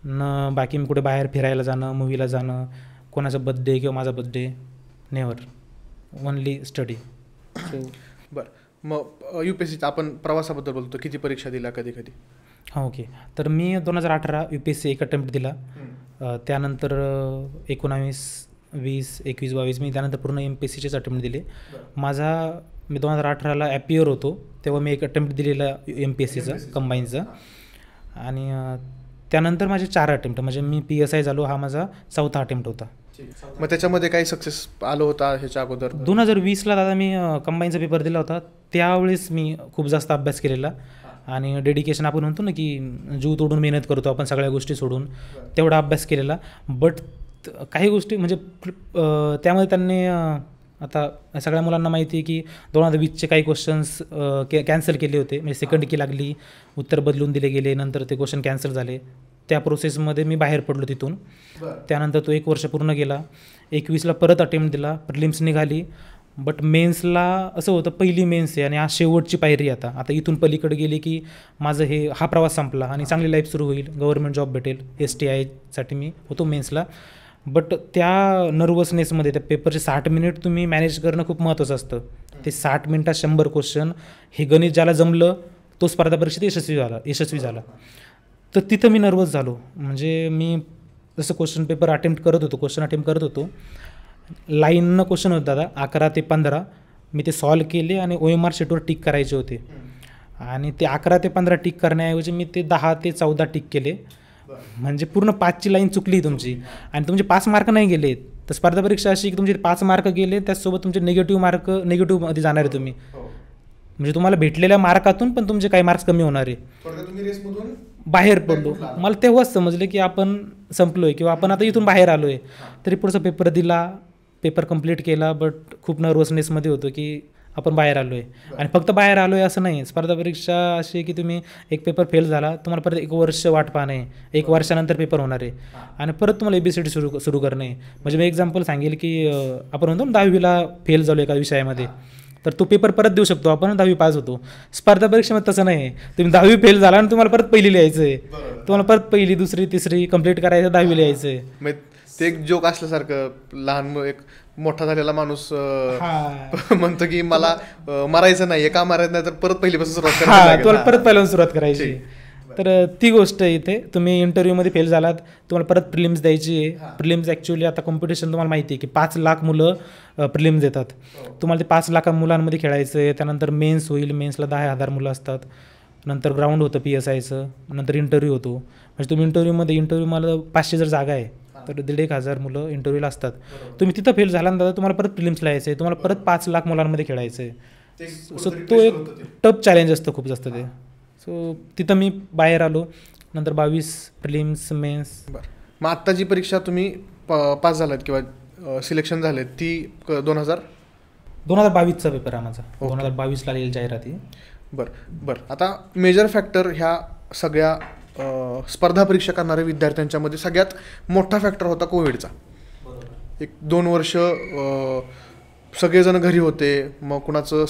न बाकी मी कुठे बाहेर फिरायला जाणं, मूवीला जाणं, कोणाचा बड्डे किंवा माझा बड्डे, नेव्हर. Only study. बरं, मग UPSC आपण प्रवासाबद्दल बोलतो, किती परीक्षा दिल्या कधी कधी? हां, ओके. तर मी 2018 UPSC एक अटेम्प्ट दिला. त्यानंतर 19, 20, 21, 22 मी त्यानंतर पूर्ण MPSCचेच अटेम्प्ट दिले. मी 2018ला ॲपियर होतो तेव्हा मी एक अटेम्प्ट दिलेला MPSCचा कंबाईनचा. आणि त्यानंतर माझे 4 अटेम्प्ट, म्हणजे मी PSI झालो, हा माझा 4था अटेम्प्ट होता. मग त्याच्यामध्ये काही सक्सेस आलं होता ह्याच्या अगोदर? 2020ला दादा मी कंबाईनचा पेपर दिला होता. त्यावेळेस मी खूप जास्त अभ्यास केलेला आणि डेडिकेशन, आपण म्हणतो ना की जीव तोडून मेहनत करतो आपण सगळ्या गोष्टी सोडून, तेवढा अभ्यास केलेला. बट काही गोष्टी म्हणजे त्यामध्ये त्यांनी, आता सगळ्या मुलांना माहिती आहे की 2020चे काही क्वेश्चन्स कॅन्सल केले होते, म्हणजे सेकंड की लागली, उत्तर बदलून दिले गेले, नंतर ते क्वेश्चन कॅन्सल झाले. त्या प्रोसेसमध्ये मी बाहेर पडलो तिथून. त्यानंतर तो 1 वर्ष पूर्ण गेला. 21ला परत अटेम्प्ट दिला, प्रिलिम्स निघाली. बट मेन्सला असं होतं, पहिली मेन्स आहे आणि आज शेवटची पायरी. आता इथून पलीकडे गेली की माझं हा प्रवास संपला आणि चांगली लाईफ सुरू होईल, गव्हर्नमेंट जॉब भेटेल. STIसाठी मी होतो मेन्सला. बट त्या नर्वसनेसमध्ये त्या पेपरचे 60 मिनिट तुम्ही मॅनेज करणं खूप महत्त्वाचं असतं. ते 60 मिनिटात 100 क्वेश्चन, हे गणित ज्याला जमलं तो स्पर्धा परीक्षेत यशस्वी झाला. तर तिथं मी नर्वस झालो. म्हणजे मी जसं क्वेश्चन अटेम्प्ट करत होतो, लाईननं क्वेश्चन होतं दादा, 11 ते 15 मी ते सॉल्व केले आणि OMR शीटवर टिक करायचे होते. आणि ते 11 ते 15 टिक करण्याऐवजी मी ते 10 ते 14 टिक केले. म्हणजे पूर्ण 5ची लाईन चुकली तुमची आणि तुमचे 5 मार्क नाही गेले. तर स्पर्धा परीक्षा अशी की तुमचे 5 मार्क गेले, त्याचसोबत तुमचे निगेटिव्हमध्ये जाणार आहे तुम्ही. म्हणजे तुम्हाला भेटलेल्या मार्कातून पण तुमचे काही मार्क्स कमी होणार आहे. बाहेर पडलो. मला तेव्हाच समजलं की आपण संपलो आहे किंवा आपण आता इथून बाहेर आलो आहे. तरी पुढचा पेपर दिला, पेपर कंप्लीट केला, बट खूप नर्वसनेसमध्ये होतो की आपण बाहेर आलो आहे. आणि फक्त बाहेर आलो आहे असं नाही, स्पर्धा परीक्षा अशी आहे की तुम्ही एक पेपर फेल झाला, तुम्हाला परत 1 वर्ष वाट पाहणं आहे, 1 वर्षानंतर पेपर होणार आहे आणि परत तुम्हाला ABCD सुरू करणं आहे. म्हणजे मी एक्झाम्पल सांगेल की आपण म्हणतो ना 10वीला फेल झालो एका विषयामध्ये, तर तो पेपर परत देऊ शकतो आपण, 10वी पास होतो. स्पर्धा परीक्षेमध्ये तसं नाही आहे. तुम्ही 10वी फेल झाला आणि तुम्हाला परत पहिली लिहायचं आहे, तुम्हाला परत पहिली, दुसरी, तिसरी कंप्लीट करायचं, 10वी लिहायचं आहे. ते एक जोक असल्यासारखं, लहान एक मोठा झालेला माणूस म्हणतो की मला मारायचं नाही, का मारायचं नाही, तर परत पहिलीपासून सुरुवात करायची, तुम्हाला परत पहिल्यापासून सुरुवात करायची. तर ती गोष्ट इथे, तुम्ही इंटरव्ह्यूमध्ये फेल झालात, तुम्हाला परत प्रिलिम्स द्यायची आहे. प्रिलिम्स ॲक्च्युअली आता कॉम्पिटिशन तुम्हाला माहिती आहे की 5 लाख मुलं प्रिलिम्स देतात. तुम्हाला ते 5 लाख मुलांमध्ये खेळायचं आहे. त्यानंतर मेन्स होईल, मेन्सला 10,000 मुलं असतात. नंतर ग्राउंड होतं PSIचं, नंतर इंटरव्ह्यू होतो. म्हणजे तुम्ही इंटरव्ह्यू मला 500 जर जागा आहे तर 1,500 मुलं इंटरव्ह्यूला असतात. तुम्ही तिथं फेल झाल्यानंतर तुम्हाला परत प्रिलिम्सला यायचं आहे, तुम्हाला परत 5 लाख मुलांमध्ये खेळायचं आहे. सो तो एक टफ चॅलेंज असतं खूप जास्त ते. सो तिथं मी बाहेर आलो. नंतर 22 प्रिलिम्स, मेन्स. मग आत्ता जी परीक्षा तुम्ही पास झालात किंवा सिलेक्शन झाले ती 2022चा पेपर आहे माझा. 2022ला येईल जाहिराती. बरं. आता मेजर फॅक्टर ह्या सगळ्या स्पर्धा परीक्षा करणाऱ्या विद्यार्थ्यांच्यामध्ये सगळ्यात मोठा फॅक्टर होता कोविडचा. 1-2 वर्ष सगळेजण घरी होते. मग कुणाचं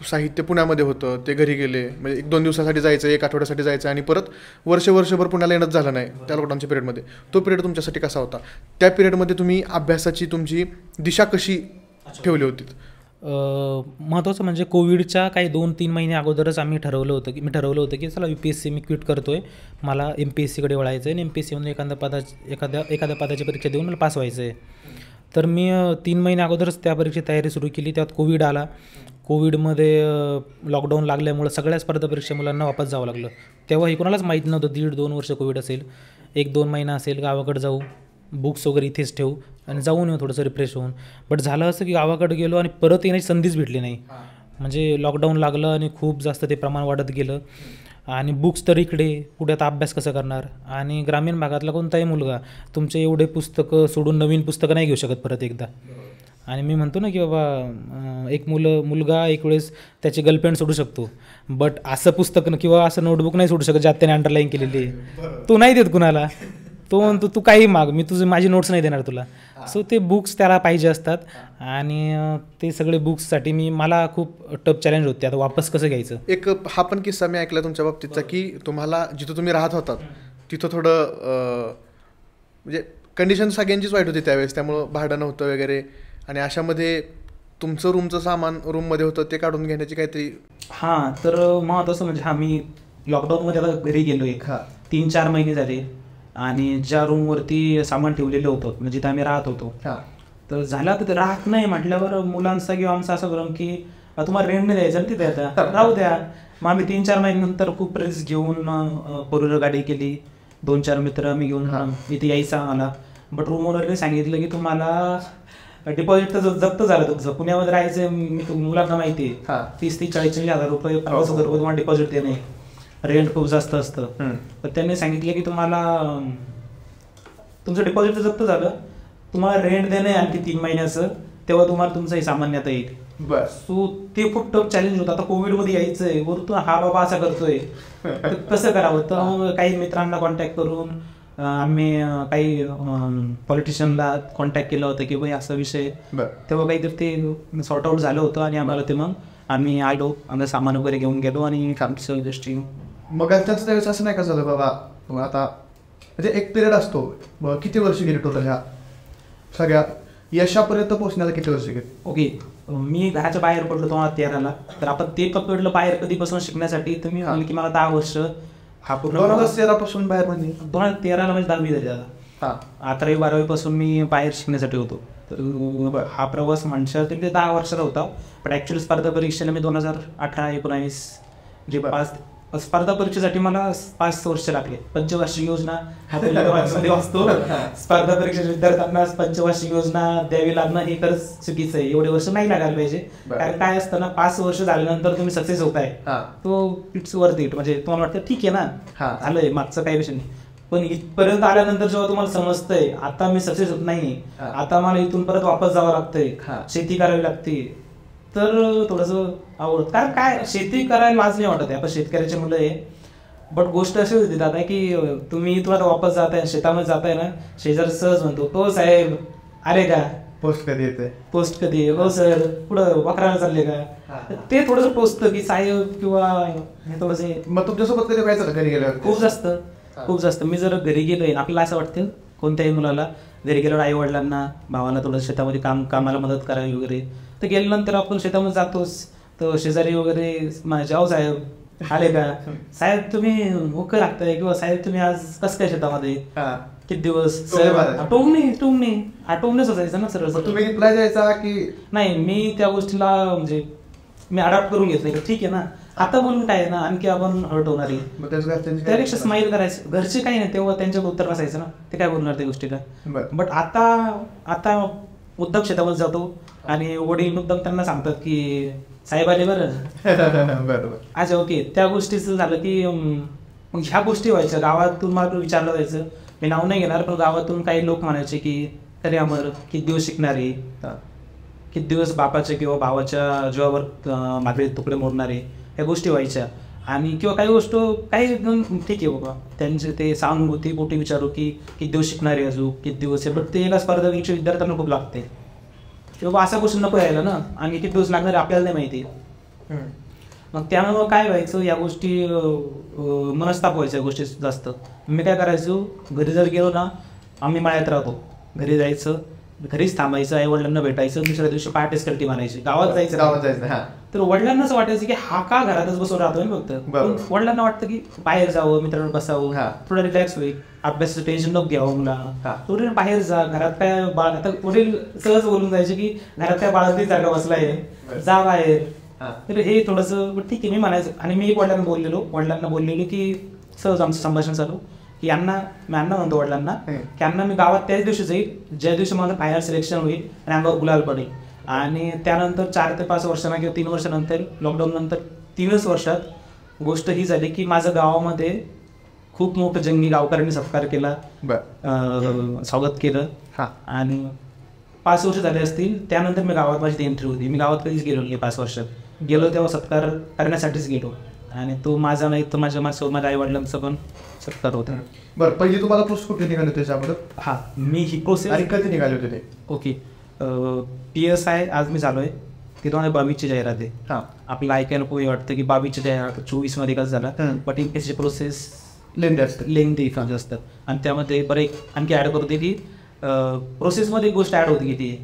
साहित्य पुण्यामध्ये होतं, ते घरी गेले. म्हणजे 1-2 दिवसासाठी जायचं, 1 आठवड्यासाठी जायचं आणि परत वर्षभर पुण्याला येणंच झालं नाही त्या लॉकडाऊनच्या पिरियडमध्ये. तो पिरियड तुमच्यासाठी कसा होता? त्या पिरियडमध्ये तुम्ही अभ्यासाची तुमची दिशा कशी ठेवली होती? महत्त्वाचं म्हणजे कोविडच्या काही 2-3 महिने अगोदरच मी ठरवलं होतं की चला UPSC मी क्विट करतोय, मला MPSCकडे वळायचं आहे आणि MPSCमधून एखाद्या पदाची परीक्षा देऊन मला पास व्हायचं आहे. तर मी 3 महिने अगोदरच त्या परीक्षेची तयारी सुरू केली. त्यात कोविड आला. कोविडमध्ये लॉकडाऊन लागल्यामुळं सगळ्या स्पर्धा परीक्षा मुलांना वापस जावं लागलं. तेव्हाही कोणालाच माहीत नव्हतं 1.5-2 वर्ष कोविड असेल, 1-2 महिना असेल, गावाकडे जाऊ, बुक्स वगैरे इथेच ठेवू आणि जाऊन येऊ थोडंसं रिफ्रेश होऊन. बट झालं असं की गावाकडे गेलो आणि परत येण्याची संधीच भेटली नाही. म्हणजे लॉकडाऊन लागलं आणि खूप जास्त ते प्रमाण वाढत गेलं आणि बुक्स तर इकडे, पुढे आता अभ्यास कसं करणार. आणि ग्रामीण भागातला कोणताही मुलगा तुमचे एवढे पुस्तकं सोडून नवीन पुस्तकं नाही घेऊ शकत परत एकदा. आणि मी म्हणतो ना की बाबा एक मुलगा एक वेळेस त्याची गर्लफ्रेंड सोडू शकतो, बट असं पुस्तक किंवा असं नोटबुक नाही सोडू शकत ज्यात त्याने अंडरलाईन केलेली आहे. तो नाही देत कुणाला, तो म्हणतो तू काही माग, मी माझी नोट्स नाही देणार तुला. सो ते बुक्स त्याला पाहिजे असतात. आणि ते सगळे बुक्ससाठी मला खूप टफ चॅलेंज होते, आता वापस कसं घ्यायचं. एक हा पण किस्सा मी ऐकला तुमच्या बाबतीतचा की तुम्हाला जिथं तुम्ही राहत होतात तिथं थोडं म्हणजे कंडिशन सगळ्यांचीच वाईट होती त्यावेळेस, त्यामुळं भाडं नव्हतं वगैरे, आणि अशामध्ये तुमचं रूमचं सामान रूममध्ये होतं ते काढून घेण्याची काहीतरी. हां, तर मग तसं म्हणजे मी लॉकडाऊनमध्ये आता घरी गेलो एक 3-4 महिने झाले, आणि ज्या रूमवरती सामान ठेवलेलं होतं म्हणजे जिथं आम्ही राहत होतो, तर झाला तर राहत नाही म्हटल्यावर मुलांचा किंवा आमचा असं करून की तुम्हाला रेंट नाही द्यायचं तिथे, आता राहू द्या. मग आम्ही 3-4 महिन्यानंतर खूप रिस्क घेऊन 4-व्हीलर गाडी केली, 2-4 मित्र आम्ही घेऊन इथे यायचं आम्हाला. बट रूम ओनरने सांगितलं की तुम्हाला डिपॉझिट तर जप्त झालं तुमचं, पुण्यामध्ये राहायचं. मी मुलांना माहिती आहे 30-40 हजार रुपये 50,000 रुपये तुम्हाला डिपॉझिट देणे, रेंट खूप जास्त असतं. तर त्यांनी सांगितलं की तुम्हाला तुमचं डिपॉझिट जप्त झालं, तुम्हाला रेंट देणं आहे आणखी 3 महिन्याचं, तेव्हा तुम्हाला तुमचं हे सामान्यता येईल. सो ते खूप टफ चॅलेंज होतं. आता कोविडमध्ये यायचंय, वरतून हा बाबा असा करतोय, कसं करावं. तर मग काही मित्रांना कॉन्टॅक्ट करून आम्ही काही पॉलिटिशियनला कॉन्टॅक्ट केलं होतं की भाई असा विषय, तेव्हा काहीतरी ते सॉर्ट आउट झालं होतं. आणि आम्हाला ते मग आम्ही आलो, आमचं सामान वगैरे घेऊन गेलो आणि आमचं गोष्टी. मग त्याचं त्यावेळेस असं नाही का झालं बाबा आता म्हणजे एक पिरियड असतो, किती वर्ष गेली टोटल ह्या सगळ्या यशापर्यंत पोहोचण्याला किती वर्ष गेली? ओके, मी घराच्या बाहेर पडलो 2013ला, तर आपण ते पकडलं बाहेर कधीपासून शिकण्यासाठी, तर मी म्हणलं की मला 10 वर्ष. हा पूर्ण 2013 पासून बाहेर म्हणजे 2013ला म्हणजे 10वी झाली आता. 11वी-12वी पासून मी बाहेर शिकण्यासाठी होतो. तर हा प्रवास म्हणशाल तरी ते 10 वर्षाचा होता. पण ॲक्च्युअली स्पर्धा परीक्षेला मी 2018-19 जे स्पर्धा परीक्षेसाठी मला 5 वर्ष लागले. पंचवार्षिक योजना असतो, स्पर्धा परीक्षेच्या विद्यार्थ्यांना पंचवार्षिक योजना द्यावी लागणं हे खरंच चुकीचं आहे. एवढे वर्ष नाही लागायला पाहिजे. कारण काय असतं ना, 5 वर्ष झाल्यानंतर तुम्ही सक्सेस होताय, तो इट्स वर्थ इट. म्हणजे तुम्हाला वाटतं ठीक आहे ना, झालंय, मागचं काही विषय नाही. पण इथपर्यंत आल्यानंतर जेव्हा तुम्हाला समजतंय आता मी सक्सेस होत नाही, आता मला इथून परत वापस जावं लागतंय, शेती करावी लागते, तर थोडंसं आवडतं. कारण काय, शेती करायला लाज नाही वाटत आहे, आपण शेतकऱ्याचे मुलं आहे. बट गोष्ट अशी होती दादा की तुम्ही इथून आता वापस जाताय, शेतामध्ये जाताय ना, शेजार सहज म्हणतो तो साहेब अरे का पोस्ट कधी येते, पोस्ट कधी, हो सर पुढं वखराला चालले का, ते थोडंसं पोचतं की साहेब किंवा हे थोडंसं. मग तुमच्यासोबत कधी व्हायचं घरी गेल्यावर? खूप जास्त. मी जर घरी गेलोय, आपल्याला असं वाटतं कोणत्याही मुलाला घरी गेल्यावर आई वडिलांना भावाला थोडं शेतामध्ये कामाला मदत करावी वगैरे. तर गेल्यानंतर आपण शेतामध्ये जातोच, तर शेजारी वगैरे माझ्या जाऊ साहेब आले का, साहेब तुम्ही मुख लागताय, किंवा साहेब तुम्ही आज कसं काय शेतामध्ये, किती दिवस, टोमणेच असायचं ना सर. तुम्ही रिप्लाय द्यायचा की नाही, मी त्या गोष्टीला म्हणजे मी अडॉप्ट करून घेतलं की ठीक आहे ना, आता बोलून काय ना, आणखी आपण हर्ट होणारी, त्यापेक्षा स्माईल करायचं. घरचे काही नाही, तेव्हा त्यांच्या उत्तर बसायचं ना, ते काय बोलणार त्या गोष्टीला. बट आता मुद्दाम शेतामध्ये जातो आणि वडील मुद्दाम त्यांना सांगतात की साहेब आले बरं. अच्छा ओके, त्या गोष्टीचं झालं की मग ह्या गोष्टी व्हायच्या. गावातून मला विचारलं जायचं, मी नाव नाही घेणार, पण गावातून काही लोक म्हणायचे की अरे अमर किती दिवस शिकणारे, किती दिवस बापाच्या किंवा भावाच्या जीवावर माझे तुकडे मोडणारे, ह्या गोष्टी व्हायच्या. आणि किंवा काही गोष्ट काही ठीक आहे बाबा, त्यांचे ते सहानुभूती पोटी विचारू की किती दिवस शिकणारे, अजून किती दिवस आहे. बट ते स्पर्धा परीक्षा विद्यार्थ्यांना खूप लागते की बाबा असा क्वेश्चन नको यायला ना, आणि किती दिवस लागणार आपल्याला नाही माहिती. मग त्यामुळे काय व्हायचं, या गोष्टी मनस्ताप व्हायचं या गोष्टी जास्त. मी काय करायचो, घरी जर गेलो ना, आम्ही मळ्यात राहतो, घरी जायचं, घरीच थांबायचं, आई वडिलांना भेटायचं, दुसऱ्या दिवशी पहाटेच कल्टी मारायची, गावात जायचं. तर वडिलांना असं वाटायचं की हा का घरातच बसून राहतोय फक्त. वडिलांना वाटतं की बाहेर जावं, मित्रांवर बसावं, थोडं रिलॅक्स होईल, अभ्यासाचं टेन्शन नको घ्यावं मुलांना, थोडं बाहेर जा, घरात काय बाळ. आता वडील सहज बोलून जायचे की घरात काय बाळातली जागा बसलाय, जा बाहेर. तर हे थोडंसं ठीक आहे मी म्हणायचं. आणि मी वडिलांना बोललेलो की सहज आमचं संभाषण चालू की यांना म्हणतो वडिलांना की यांना मी गावात त्याच दिवशी जाईल ज्या दिवशी माझं फायनल सिलेक्शन होईल आणि अंगावर गुलाल पडेल. आणि त्यानंतर 4 ते 5 वर्षांना किंवा 3 वर्षानंतर, लॉकडाऊन नंतर 3च वर्षात गोष्ट ही झाली की माझं गावामध्ये खूप मोठं जंगी गावकऱ्यांनी सत्कार केला, स्वागत केलं. आणि 5 वर्ष झाले असतील. त्यानंतर मी गावात माझी एंट्री होती. मी गावात कधीच गेलो नाही 5 वर्षात. गेलो तेव्हा सत्कार करण्यासाठीच गेलो आणि तो माझा नाही तर माझ्या आईवडिलांचा पण सत्कार होता. बरं, पहिली तुम्हाला प्रोसेस कुठे निघाली होती त्याच्याबद्दल? हां, मी ही प्रोसेस आणि कधी निघाले होते ते? ओके, PSI आज मी झालो आहे ती 2022ची जाहिरात आहे. हां, आपल्याला ऐकायला पोहे वाटतं की 22ची जाहिरात 24मध्ये कसं झाला, बट इन केसची प्रोसेस लेंदी असते. लेंदी असतात. आणि त्यामध्ये बरं एक आणखी ॲड करते की प्रोसेसमध्ये एक गोष्ट ॲड होती की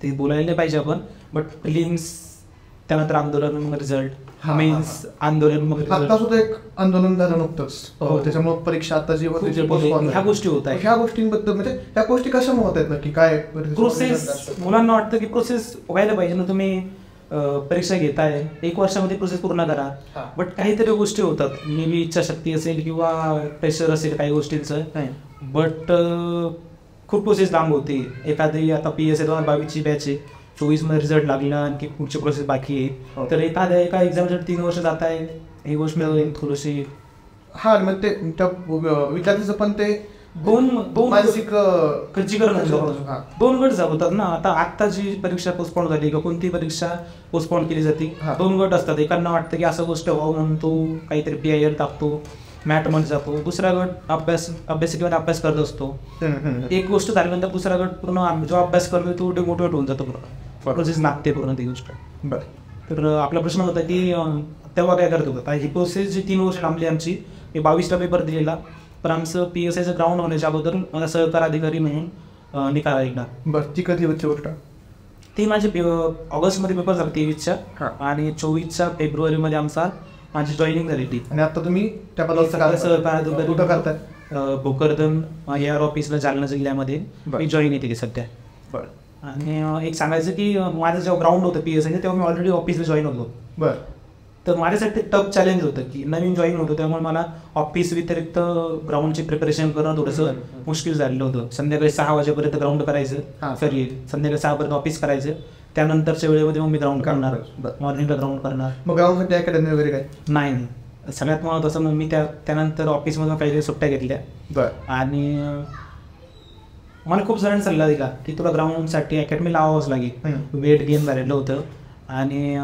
ती बोलायला नाही पाहिजे आपण, बट प्रिलिम्स त्यानंतर आंदोलन मग रिझल्ट, मेन्स आंदोलन मग आता result. सुद्धा एक आंदोलन झालं नुकतंच. त्याच्यामुळे परीक्षा आता जी होती ह्या गोष्टी होत आहेत. ह्या गोष्टींबद्दल म्हणजे ह्या गोष्टी कशामुळे होत आहेत नक्की काय? प्रोसेस मुलांना वाटतं की प्रोसेस व्हायला पाहिजे ना, तुम्ही परीक्षा घेताय 1 वर्षामध्ये प्रोसेस पूर्ण करा, बट काहीतरी गोष्टी होतात. मे बी इच्छाशक्ती असेल किंवा प्रेशर असेल काही गोष्टींचं, बट खूप प्रोसेस लांब होते. एखादी आता PSI 2022ची बॅच आहे, 24मध्ये रिझल्ट लागला, आणखी पुढची प्रोसेस बाकी आहे. तर एका एक्झामसाठी 3 वर्ष जात आहे. ही गोष्ट थोडीशी हा, मग ते त्या विद्यार्थ्याचं पण ते दोन मानसिक खच्चीकरण हां. 2 गट होतात ना. आता जी परीक्षा पोस्टपोन झाली किंवा कोणती परीक्षा पोस्टपोन केली जाते, 2 गट असतात. एकांना वाटतं की असं गोष्ट व्हावं म्हणून तो काहीतरी PIL टाकतो, मॅटमध्ये जातो. दुसरा गट अभ्यासिकेवर अभ्यास करत असतो. एक गोष्ट झाल्यानंतर दुसरा गट पूर्ण जो अभ्यास करतो तो डिमोटिवेट होऊन जातो. प्रोसेस लागते पूर्ण ती गोष्ट. बरं, तर आपला प्रश्न होता की तेव्हा काय करत होतं. ही प्रोसेस जी 3 वर्ष लांबली आमची, मी 22ला पेपर दिलेला, पण आमचं PSIचं ग्राउंड होण्याच्या अगोदर मला सहकार अधिकारी म्हणून निकाल ऐकला. बरं, ती कधी होती गोष्ट? ती माझे ऑगस्टमध्ये पेपर झाला 23च्या, आणि 24च्या फेब्रुवारीमध्ये माझी जॉईनिंग झाली ती. आणि आता तुम्ही त्या पदावर सहकार अधिकारी कुठं करताय? भोकरदन AR ऑफिसला जालना जिल्ह्यामध्ये मी जॉईन येते सध्या. बरं, आणि एक सांगायचं की माझं जेव्हा ग्राउंड होतं PSI तेव्हा मी ऑलरेडी ऑफिसला जॉईन होतो. बरं, तर माझ्यासाठी टफ चॅलेंज होतं की नवीन जॉईन होतो, त्यामुळे मला ऑफिस व्यतिरिक्त ग्राउंडची प्रिपरेशन करणं थोडंसं मुश्किल झालेलं होतं. संध्याकाळी 6 वाजेपर्यंत ग्राउंड करायचं, सॉरी संध्याकाळी 6 पर्यंत ऑफिस करायचं. त्यानंतरच्या वेळेमध्ये मग मी ग्राउंड करणार, मॉर्निंगला ग्राउंड करणार. मग ग्राउंडसाठी अकॅडमी वगैरे काय? नाही, सगळ्यात महत्त्वाचं असं मग मी त्यानंतर ऑफिसमधून काही सुट्ट्या घेतल्या. बरं, आणि मला खूप जणांनी सल्ला दिला की तुला ग्राउंडसाठी अकॅडमी लावावंच लागेल. वेट गेन झालेलं होतं आणि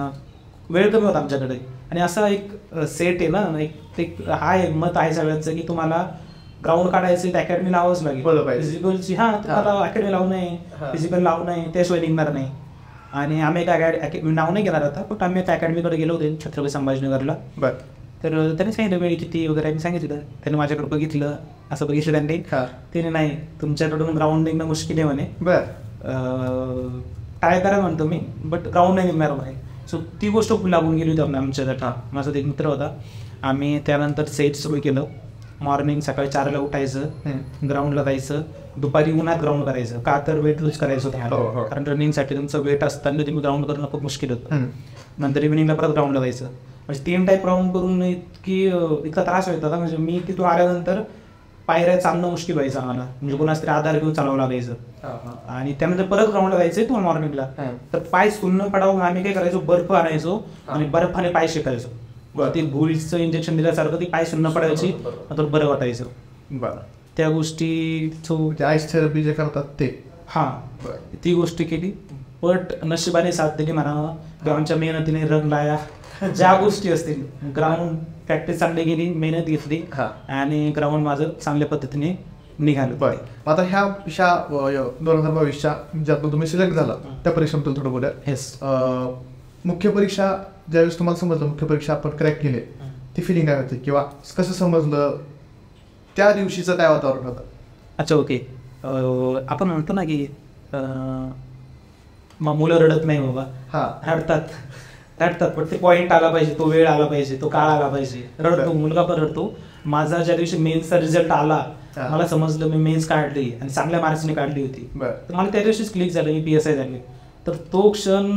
वेळ कमी होता आमच्याकडे. आणि असा एक सेट आहे ना, एक मत आहे सगळ्यांचं की तुम्हाला ग्राउंड काढायचं तर अकॅडमी लावावंच लागेल. फिजिकलची तुम्हाला अकॅडमी लावू नये, फिजिकल लावू नये, त्याशिवाय निघणार नाही. आणि आम्ही एका नाव नाही घेणार आता, पण आम्ही एका अकॅडमीकडे गेलो होते छत्रपती संभाजीनगरला. बरं, तर त्यांनी सांगितलं वेळ किती वगैरे, मी सांगितलं. त्यांनी माझ्याकडे बघितलं, असं बघितलं त्यांनी. त्याने नाही, तुमच्याकडून ग्राउंड निघणं मुश्किल आहे म्हणे, बरं ट्राय करा म्हणतो मी, बट ग्राउंड नाही निघणार म्हणे. सो ती गोष्ट खूप लागून गेली होती आमच्यासाठी. माझा एक मित्र होता, आम्ही त्यानंतर सेट सुरू केलं. मॉर्निंग सकाळी 4ला उठायचं, ग्राउंडला जायचं, दुपारी उन्हात ग्राउंड करायचं. का तर वेट लूज करायचं होतं, कारण रनिंगसाठी तुमचं वेट असताना तुम्ही ग्राउंड करणं खूप मुश्किल होतं. नंतर इव्हिनिंगला परत ग्राउंडला जायचं. म्हणजे 3 टाईप राऊंड करून इतका त्रास व्हायचा. म्हणजे मी तिथून आल्यानंतर पायऱ्या चालणं मुश्किल व्हायचं आम्हाला, म्हणजे कोणाच तरी आधार घेऊन चालवावं लागायचं. आणि त्यानंतर परत ग्राउंडला जायचं तुम्हाला मॉर्निंगला, तर पाय सुन्न पडावून आम्ही काय करायचो, बर्फ आणायचो आणि बर्फाने पाय शेकायचो. ती भुईचं इंजेक्शन दिल्यासारखं ती पाय सुन्न पडायची, नंतर बरं वाटायचं. बरं, त्या गोष्टी आईस थेरपी जे करतात ते, ती गोष्टी केली. बट नशिबाने साथ दिली म्हणावं किंवा आमच्या मेहनतीने रंग लाया. ज्या गोष्टी असतील, ग्राउंड प्रॅक्टिस चांगली गेली, मेहनत घेतली आणि ग्राउंड माझं चांगल्या पद्धतीने निघालं. बरं, आता ह्या 2022च्या ज्यातून तुम्ही सिलेक्ट झाला त्या परीक्षेबद्दल थोडं बोला. येस, मुख्य परीक्षा ज्यावेळेस तुम्हाला समजलं मुख्य परीक्षा आपण क्रॅक केली, ती फिलिंग काय होती किंवा कसं समजलं, त्या दिवशीचं काय वातावरण होतं? अच्छा, ओके. आपण म्हणतो ना की मुलं रडत नाही बाबा, रडतात, पण ते पॉईंट आला पाहिजे, तो वेळ आला पाहिजे, तो काळ आला पाहिजे. रडतो, मुलगा पण रडतो. माझा ज्या दिवशी मेन्सचा रिझल्ट आला, मला समजलं मी मेन्स काढली आणि चांगल्या मार्क्सने काढली होती, तर मला त्या दिवशीच क्लिक झालं मी PSI झाली. तर तो क्षण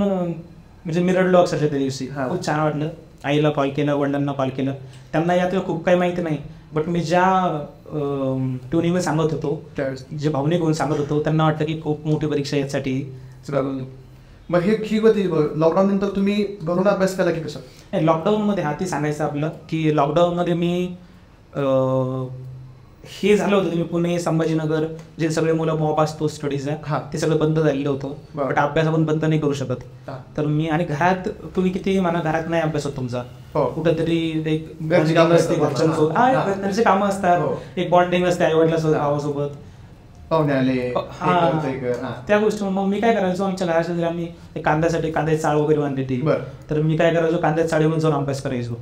म्हणजे मी रडलो अक्षरशः त्या दिवशी. खूप छान वाटलं. आईला कॉल केलं, वडिलांना कॉल केलं. त्यांना यातलं खूप काही माहिती नाही, बट मी ज्या ट्युनिंगमध्ये सांगत होतो, जे भावनिक होऊन सांगत होतो, त्यांना वाटतं की खूप मोठी परीक्षा यासाठी. मग ही होती लॉकडाऊन नंतर तुम्ही घरून अभ्यास केला की कसं? लॉकडाऊनमध्ये ती सांगायचं आपलं की लॉकडाऊनमध्ये मी हे झालं होतं तुम्ही पुणे संभाजीनगर जे सगळे मुलं मॉप असतो स्टडीजचा ते सगळं बंद झालेलं होतं. बट अभ्यास आपण बंद नाही करू शकत. तर मी आणि घरात तुम्ही किती म्हणा घरात नाही अभ्यास होत तुमचा, कुठेतरी एक घरचे कामं असतात, एक बॉन्डिंग असते आई वडिलांसोबत भावासोबत, त्या गोष्टी. मग मी काय करायचो, आमच्या घराच्या जरी आम्ही कांद्यासाठी कांद्याची चाळ वगैरे बांधली ती, तर मी काय करायचो कांद्याच्या चाळीवर जाऊन अभ्यास करायचो.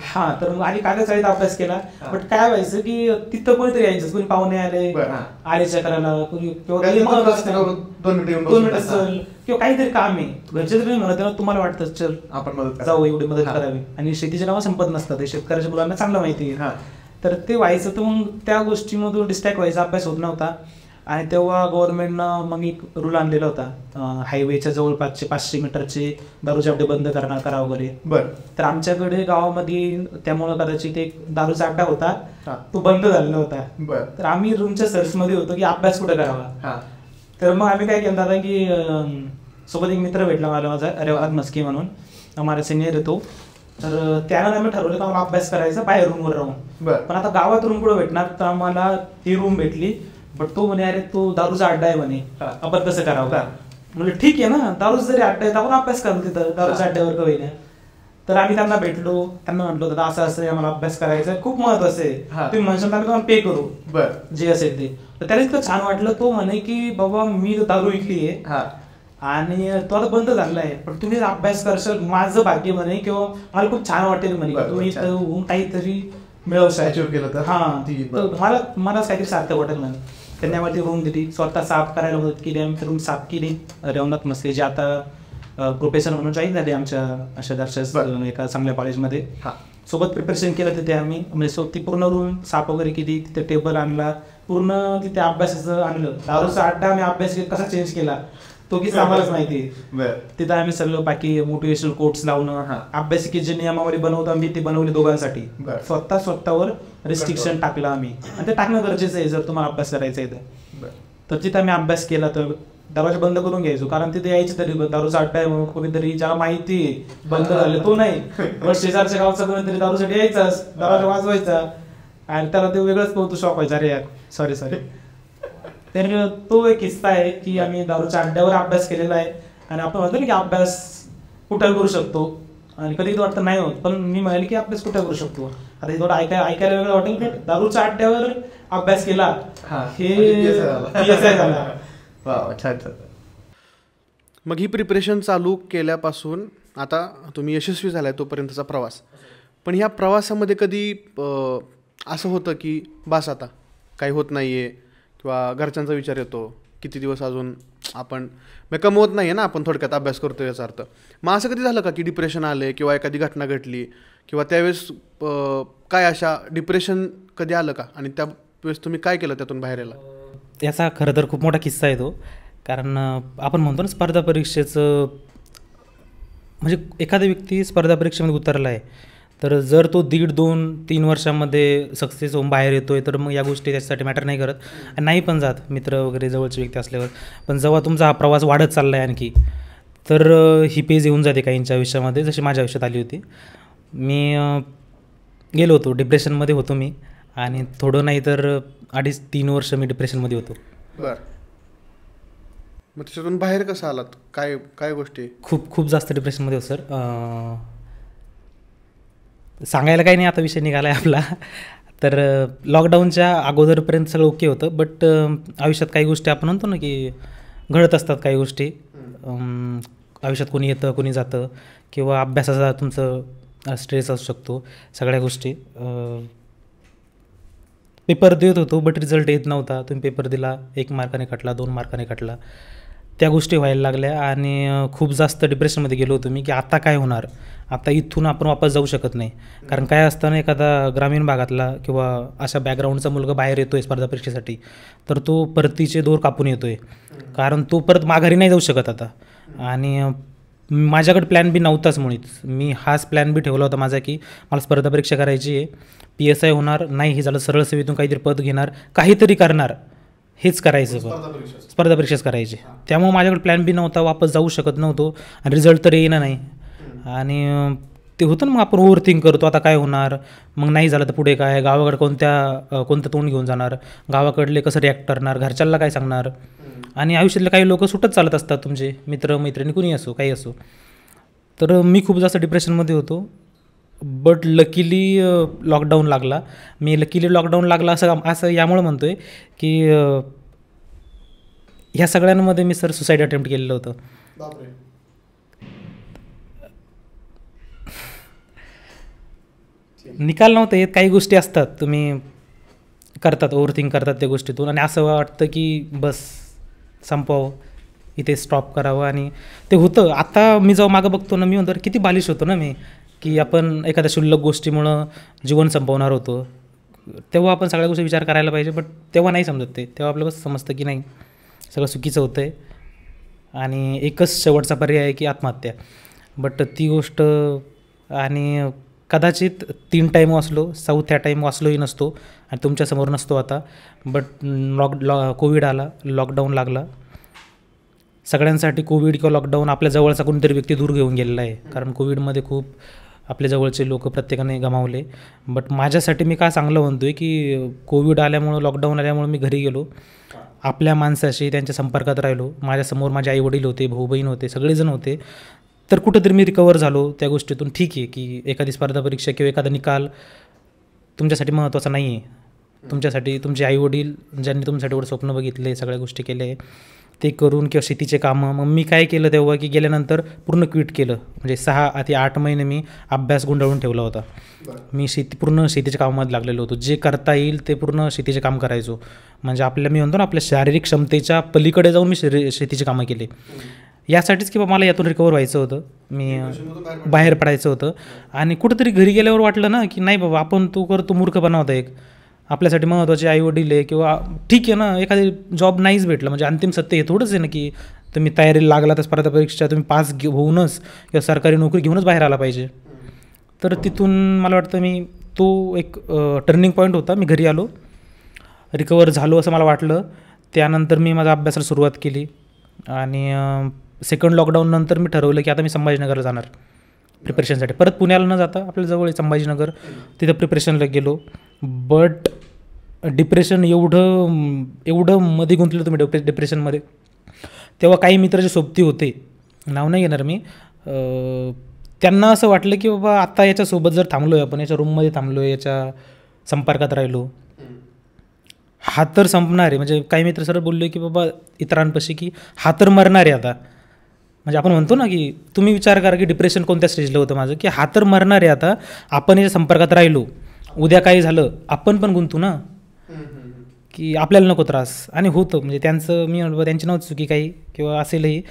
हा तर मग आणि कांद्या चाळीत अभ्यास केला. बट काय व्हायचं की तिथं कोणीतरी यायचं, कोणी पाहुणे आले करायला, किंवा 2 मिनिटं किंवा काहीतरी काम आहे घरचे जरी म्हणत तेव्हा तुम्हाला वाटतं चल आपण जाऊ एवढी मदत करावी. आणि शेतीची नावं संपत नसतात, शेतकऱ्याच्या मुलांना चांगलं माहिती आहे. तर ते व्हायचं, तर मग त्या गोष्टीमधून डिस्ट्रॅक्ट व्हायचा, अभ्यास होत नव्हता. आणि तेव्हा गव्हर्नमेंटनं मग एक रूल आणलेला होता, हायवेच्या जवळपासचे 500 मीटरचे दारूचे अड्डे बंद करा वगैरे. तर आमच्याकडे गावामध्ये त्यामुळे कदाचित एक दारूचा अड्डा होता, तो बंद झालेला होता. तर आम्ही रूमच्या सर्चमध्ये होतो की अभ्यास कुठे करावा. तर मग आम्ही काय केलं दादा की सोबत एक मित्र भेटला मला, माझा रेवाज मस्की म्हणून, आम्हाला सिनियर येतो. तर त्यानं आम्ही ठरवलं की आम्हाला अभ्यास करायचा बाहेर रूमवर राहून. पण आता गावात रूम कुठं भेटणार, तर आम्हाला ती रूम भेटली. बट तो म्हणे अरे तो दारूचा अड्डा आहे म्हणे, आपण कसं करावं का. म्हणजे ठीक आहे ना, दारूचा जरी अड्डा आहे आपण अभ्यास करू तिथं, दारूच्या अड्ड्यावर कवी नाही. तर आम्ही त्यांना भेटलो, त्यांना म्हटलो दादा असं असं आम्हाला अभ्यास करायचा खूप महत्वाचं आहे, तुम्ही म्हणशाल आम्ही तुम्हाला पे करू जे असेल ते. तर त्याला इतकं छान वाटलं, तो म्हणे की बाबा मी दारू विकली आहे आणि तो आता बंद झालेला आहे, पण तुम्ही अभ्यास करशाल माझं भाग्य म्हणे, किंवा मला खूप छान वाटेल म्हणे तुम्ही काहीतरी मिळवशाल. हा मला काहीतरी सार्थक वाटेल म्हणे. त्यांनी आम्हाला ती रूम दिली, स्वतः साफ करायला मदत केली, आम्ही रूम साफ केली. रेवनाथ मस्के जे आता प्रोफेसर म्हणून जॉईन झाले आमच्या अशा एका चांगल्या कॉलेजमध्ये. सोबत प्रिपरेशन केलं तिथे आम्ही, म्हणजे ती पूर्ण रूम साफ वगैरे केली, तिथे टेबल आणला, पूर्ण तिथे अभ्यासाचं आणलं. दारूचा अड्डा आम्ही अभ्यास कसा चेंज केला तो की आम्हालाच माहिती. तिथं आम्ही सगळं बाकी मोटिवेशनल कोट्स लावणं, अभ्यासिकी जे नियमावली बनवतो आम्ही ती बनवली दोघांसाठी. स्वतःवर रिस्ट्रिक्शन टाकलं आम्ही, आणि ते टाकणं गरजेचं आहे जर तुम्हाला अभ्यास करायचा आहे तर. तिथं आम्ही अभ्यास केला, तर दरवाजा बंद करून घ्यायचो, कारण तिथे यायचे तरी दारूचा अड्डा आहे म्हणून कोणीतरी ज्याला माहिती बंद झाले तो नाही, पण शेजारच्या गावचा कोणीतरी दारूसाठी यायचाच, दरवाजा वाजवायचा आणि त्याला ते वेगळंच पोहतो शॉक व्हायचा, अरे यार सॉरी. तर तो एक किस्सा आहे की आम्ही दारूच्या अड्ड्यावर अभ्यास केलेला आहे. आणि आपण म्हणतो ना की अभ्यास कुठं करू शकतो, आणि कधी वाटतं नाही होत, पण मी म्हणाले की अभ्यास कुठं करू शकतो. आता हे थोडं ऐकायला वेगळं वाटेल की दारूच्या अड्ड्यावर अभ्यास केला हे झाला. मग ही प्रिपरेशन चालू केल्यापासून आता तुम्ही यशस्वी झालाय तोपर्यंतचा प्रवास. पण ह्या प्रवासामध्ये कधी असं होतं की बास आता काही होत नाहीये, किंवा घरच्यांचा विचार येतो किती दिवस अजून आपण कमवत नाही आहे ना, आपण थोडक्यात अभ्यास करतो याचा अर्थ. मग असं कधी झालं का की डिप्रेशन आले, किंवा एखादी घटना घडली, किंवा त्यावेळेस काय अशा डिप्रेशन कधी आलं का, आणि त्यावेळेस तुम्ही काय केलं त्यातून बाहेर यायला? याचा खरं तर खूप मोठा किस्सा आहे तो. कारण आपण म्हणतो ना स्पर्धा परीक्षेचं, म्हणजे एखादा व्यक्ती स्पर्धा परीक्षेमध्ये उतरला आहे, तर जर तो 1.5-2-3 वर्षामध्ये सक्सेस होऊन बाहेर येतोय, तर मग या गोष्टी त्याच्यासाठी मॅटर नाही करत, आणि नाही पण जात मित्र वगैरे जवळचे व्यक्ती असल्यावर. पण जेव्हा तुमचा हा प्रवास वाढत चालला आहे आणखी, तर ही पेज येऊन जाते काहींच्या आयुष्यामध्ये, जशी माझ्या आयुष्यात आली होती. मी गेलो होतो, डिप्रेशनमध्ये होतो मी, आणि थोडं नाही तर 2.5-3 वर्ष मी डिप्रेशनमध्ये होतो. बरं, मग त्याच्यातून बाहेर कसं आलात? काय काय गोष्टी? खूप जास्त डिप्रेशनमध्ये होतो सर. सांगायला काही नाही, आता विषय निघाला आहे आपला. तर लॉकडाऊनच्या अगोदरपर्यंत सगळं ओके होतं, बट आयुष्यात काही गोष्टी आपण म्हणतो ना की घडत असतात काही गोष्टी आयुष्यात. कोणी येतं कोणी जातं, किंवा अभ्यासाचा तुमचं स्ट्रेस असू शकतो, सगळ्या गोष्टी. पेपर देत होतो बट रिझल्ट येत नव्हता. तुम्ही पेपर दिला, 1 मार्काने कटला, 2 मार्काने कटला, त्या गोष्टी व्हायला लागल्या. आणि खूप जास्त डिप्रेशनमध्ये गेलो होतो मी की आता काय होणार, आता इथून आपण वापस जाऊ शकत नाही. कारण काय असताना एखादा ग्रामीण भागातला किंवा अशा बॅकग्राऊंडचा मुलगा बाहेर येतो आहे स्पर्धा परीक्षेसाठी, तर तो परतीचे दोर कापून येतो आहे, कारण तो परत माघारी नाही जाऊ शकत आता. आणि माझ्याकडे प्लॅन बी नव्हताच मुळीच. मी हाच प्लॅन बी ठेवला होता माझा की मला स्पर्धा परीक्षा करायची आहे, PSI होणार नाही, हे झालं सरळ सेवेतून काहीतरी पद घेणार, काहीतरी करणार, हेच करायचं, स्पर्धा परीक्षाच करायची. त्यामुळे माझ्याकडे प्लॅन बी नव्हता, वापस जाऊ शकत नव्हतो, आणि रिझल्ट तर येईना नाही. आणि ते होतं ना, मग आपण ओव्हरथिंक करतो, आता काय होणार, मग नाही झालं तर पुढे काय, गावाकडे कोणतं तोंड घेऊन जाणार, गावाकडले कसं रिॲक्ट करणार, घरच्यांना काय सांगणार. आणि आयुष्यातले काही लोक सुटत चालत असतात, तुमचे मित्र मैत्रिणी कुणी असो, काही असो. तर मी खूप जास्त डिप्रेशनमध्ये होतो. बट लकीली लॉकडाऊन लागला. मी लकीली लॉकडाऊन लागला असं यामुळं म्हणतो आहे की ह्या सगळ्यांमध्ये मी सुसाईड अटेम्प्ट केलेलं होतं. निकाल नव्हते येत, काही गोष्टी असतात तुम्ही करतात, ओव्हरथिंक करतात त्या गोष्टीतून, आणि असं वाटतं की बस संपवावं, इथे स्टॉप करावं. आणि ते होतं. आता मी जेव्हा मागं बघतो ना, मी म्हणतो किती बालिश होतो ना मी, की आपण एखाद्या क्षुल्लक गोष्टीमुळं जीवन संपवणार होतो. तेव्हा आपण सगळ्या गोष्टी विचार करायला पाहिजे, बट तेव्हा नाही समजत ते. तेव्हा आपलं बस समजतं की नाही, सगळं चुकीचं होतं आहे आणि एकच शेवटचा पर्याय आहे की आत्महत्या. बट ती गोष्ट, आणि कदाचित 3 टाईम वाचलो, 4थ्या टाईम वाचलोही नसतो आणि तुमच्यासमोर नसतो आता. बट कोविड आला, लॉकडाऊन लागला. सगळ्यांसाठी कोविड किंवा लॉकडाऊन आपल्या जवळचा कोणतरी व्यक्ती दूर घेऊन गेलेला आहे, कारण कोविडमध्ये खूप आपल्या जवळचे लोक प्रत्येकाने गमावले. बट माझ्यासाठी मी काय चांगलं म्हणतो आहे की कोविड आल्यामुळं, लॉकडाऊन आल्यामुळं मी घरी गेलो, आपल्या माणसाशी त्यांच्या संपर्कात राहिलो. माझ्यासमोर माझे आईवडील होते, भाऊ बहीण होते, सगळेजण होते. तर कुठंतरी मी रिकवर झालो त्या गोष्टीतून. ठीक आहे की एखादी स्पर्धा परीक्षा किंवा एखादा निकाल तुमच्यासाठी महत्त्वाचा नाही आहे. तुमच्यासाठी तुमचे आईवडील ज्यांनी तुमच्यासाठी एवढं स्वप्न बघितले, सगळ्या गोष्टी केले, ते करून, किंवा शेतीचे कामं. मग मी काय केलं तेव्हा की गेल्यानंतर पूर्ण क्विट केलं. म्हणजे 6 ते 8 महिने मी अभ्यास गुंडाळून ठेवला होता. मी पूर्ण शेतीच्या कामामध्ये लागलेलो होतो. जे करता येईल ते पूर्ण शेतीचे काम करायचो. म्हणजे मी म्हणतो ना, आपल्या शारीरिक क्षमतेच्या पलीकडे जाऊन मी शेतीची कामं केली. यासाठीच की मला यातून रिकवर व्हायचं होतं, मी बाहेर पडायचं होतं. आणि कुठंतरी घरी गेल्यावर वाटलं ना की नाही बाबा, आपण तू करतो मूर्खपणा होता एक. आपल्यासाठी महत्त्वाचे आईवडील आहे, किंवा ठीक आहे ना, एखादी जॉब नाहीच भेटलं म्हणजे अंतिम सत्य हे थोडंच आहे ना की तुम्ही तयारीला लागला तर स्पर्धा परीक्षा तुम्ही पास होऊनच किंवा सरकारी नोकरी घेऊनच बाहेर आला पाहिजे. तर तिथून मला वाटतं तो एक टर्निंग पॉईंट होता. मी घरी आलो, रिकवर झालो असं मला वाटलं. त्यानंतर मी माझा अभ्यासाला सुरुवात केली आणि सेकंड लॉकडाऊननंतर मी ठरवलं की आता मी संभाजीनगरला जाणार प्रिपरेशनसाठी. परत पुण्याला न जाता आपल्या जवळ आहे संभाजीनगर, तिथं प्रिपरेशनला गेलो. बट डिप्रेशन एवढं मध्ये गुंतलं होतं मी डिप्रेशनमध्ये. तेव्हा काही मित्र जे सोबती होते, नाव नाही घेणार मी, त्यांना असं वाटलं की बाबा आता याच्यासोबत जर थांबलो आहे आपण, याच्या रूममध्ये थांबलो आहे, याच्या संपर्कात राहिलो, हा तर संपणार आहे. म्हणजे काही मित्र सरळ बोलले की बाबा इतरांपाशी की हा तर मरणार आहे आता. म्हणजे आपण म्हणतो ना की तुम्ही विचार करा की डिप्रेशन कोणत्या स्टेजला होतं माझं, की हा तर मरणार आहे आता, आपण याच्या संपर्कात राहिलो, उद्या काही झालं आपण पण गुंतू ना, की आपल्याला नको त्रास. आणि होतं म्हणजे त्यांचं, मी त्यांची नव्हती चुकी काही, किंवा असेलही,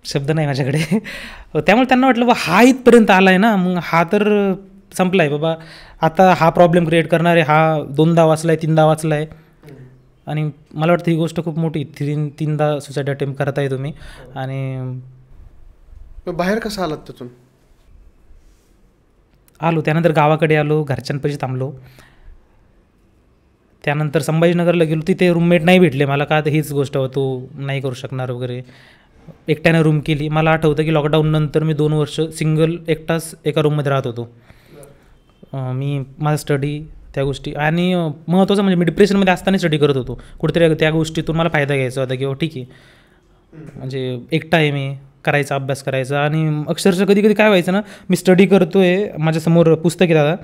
शब्द नाही माझ्याकडे. त्यामुळे त्यांना वाटलं बा हा इथपर्यंत आला आहे ना, मग हा तर संपला आहे बाबा, आता हा प्रॉब्लेम क्रिएट करणार आहे, हा 2दा वाचला आहे, 3दा वाचला आहे. आणि मला वाटतं ही गोष्ट खूप मोठी, 3दा सुसाईड अटेम्प्ट करताय तुम्ही. आणि बाहेर कसं आलात त्यातून? आलो, त्यानंतर गावाकडे आलो, घरच्यांपाशी थांबलो. त्यानंतर संभाजीनगरला गेलो, तिथे रूममेट नाही भेटले मला. का तर हीच गोष्ट तू नाही करू शकणार वगैरे, एकट्याने रूम केली. मला आठवतं की लॉकडाऊननंतर मी 2 वर्ष सिंगल एकटाच एका रूममध्ये राहत होतो. मी माझा स्टडी, त्या गोष्टी, आणि महत्त्वाचं म्हणजे मी डिप्रेशनमध्ये असताना स्टडी करत होतो. कुठेतरी त्या गोष्टीतून मला फायदा घ्यायचा होता, किंवा ठीक आहे म्हणजे एकटा आहे मी, करायचा, अभ्यास करायचा. आणि अक्षरशः कधी कधी काय व्हायचं ना, मी स्टडी करतो आहे, माझ्यासमोर पुस्तक आहे दादा,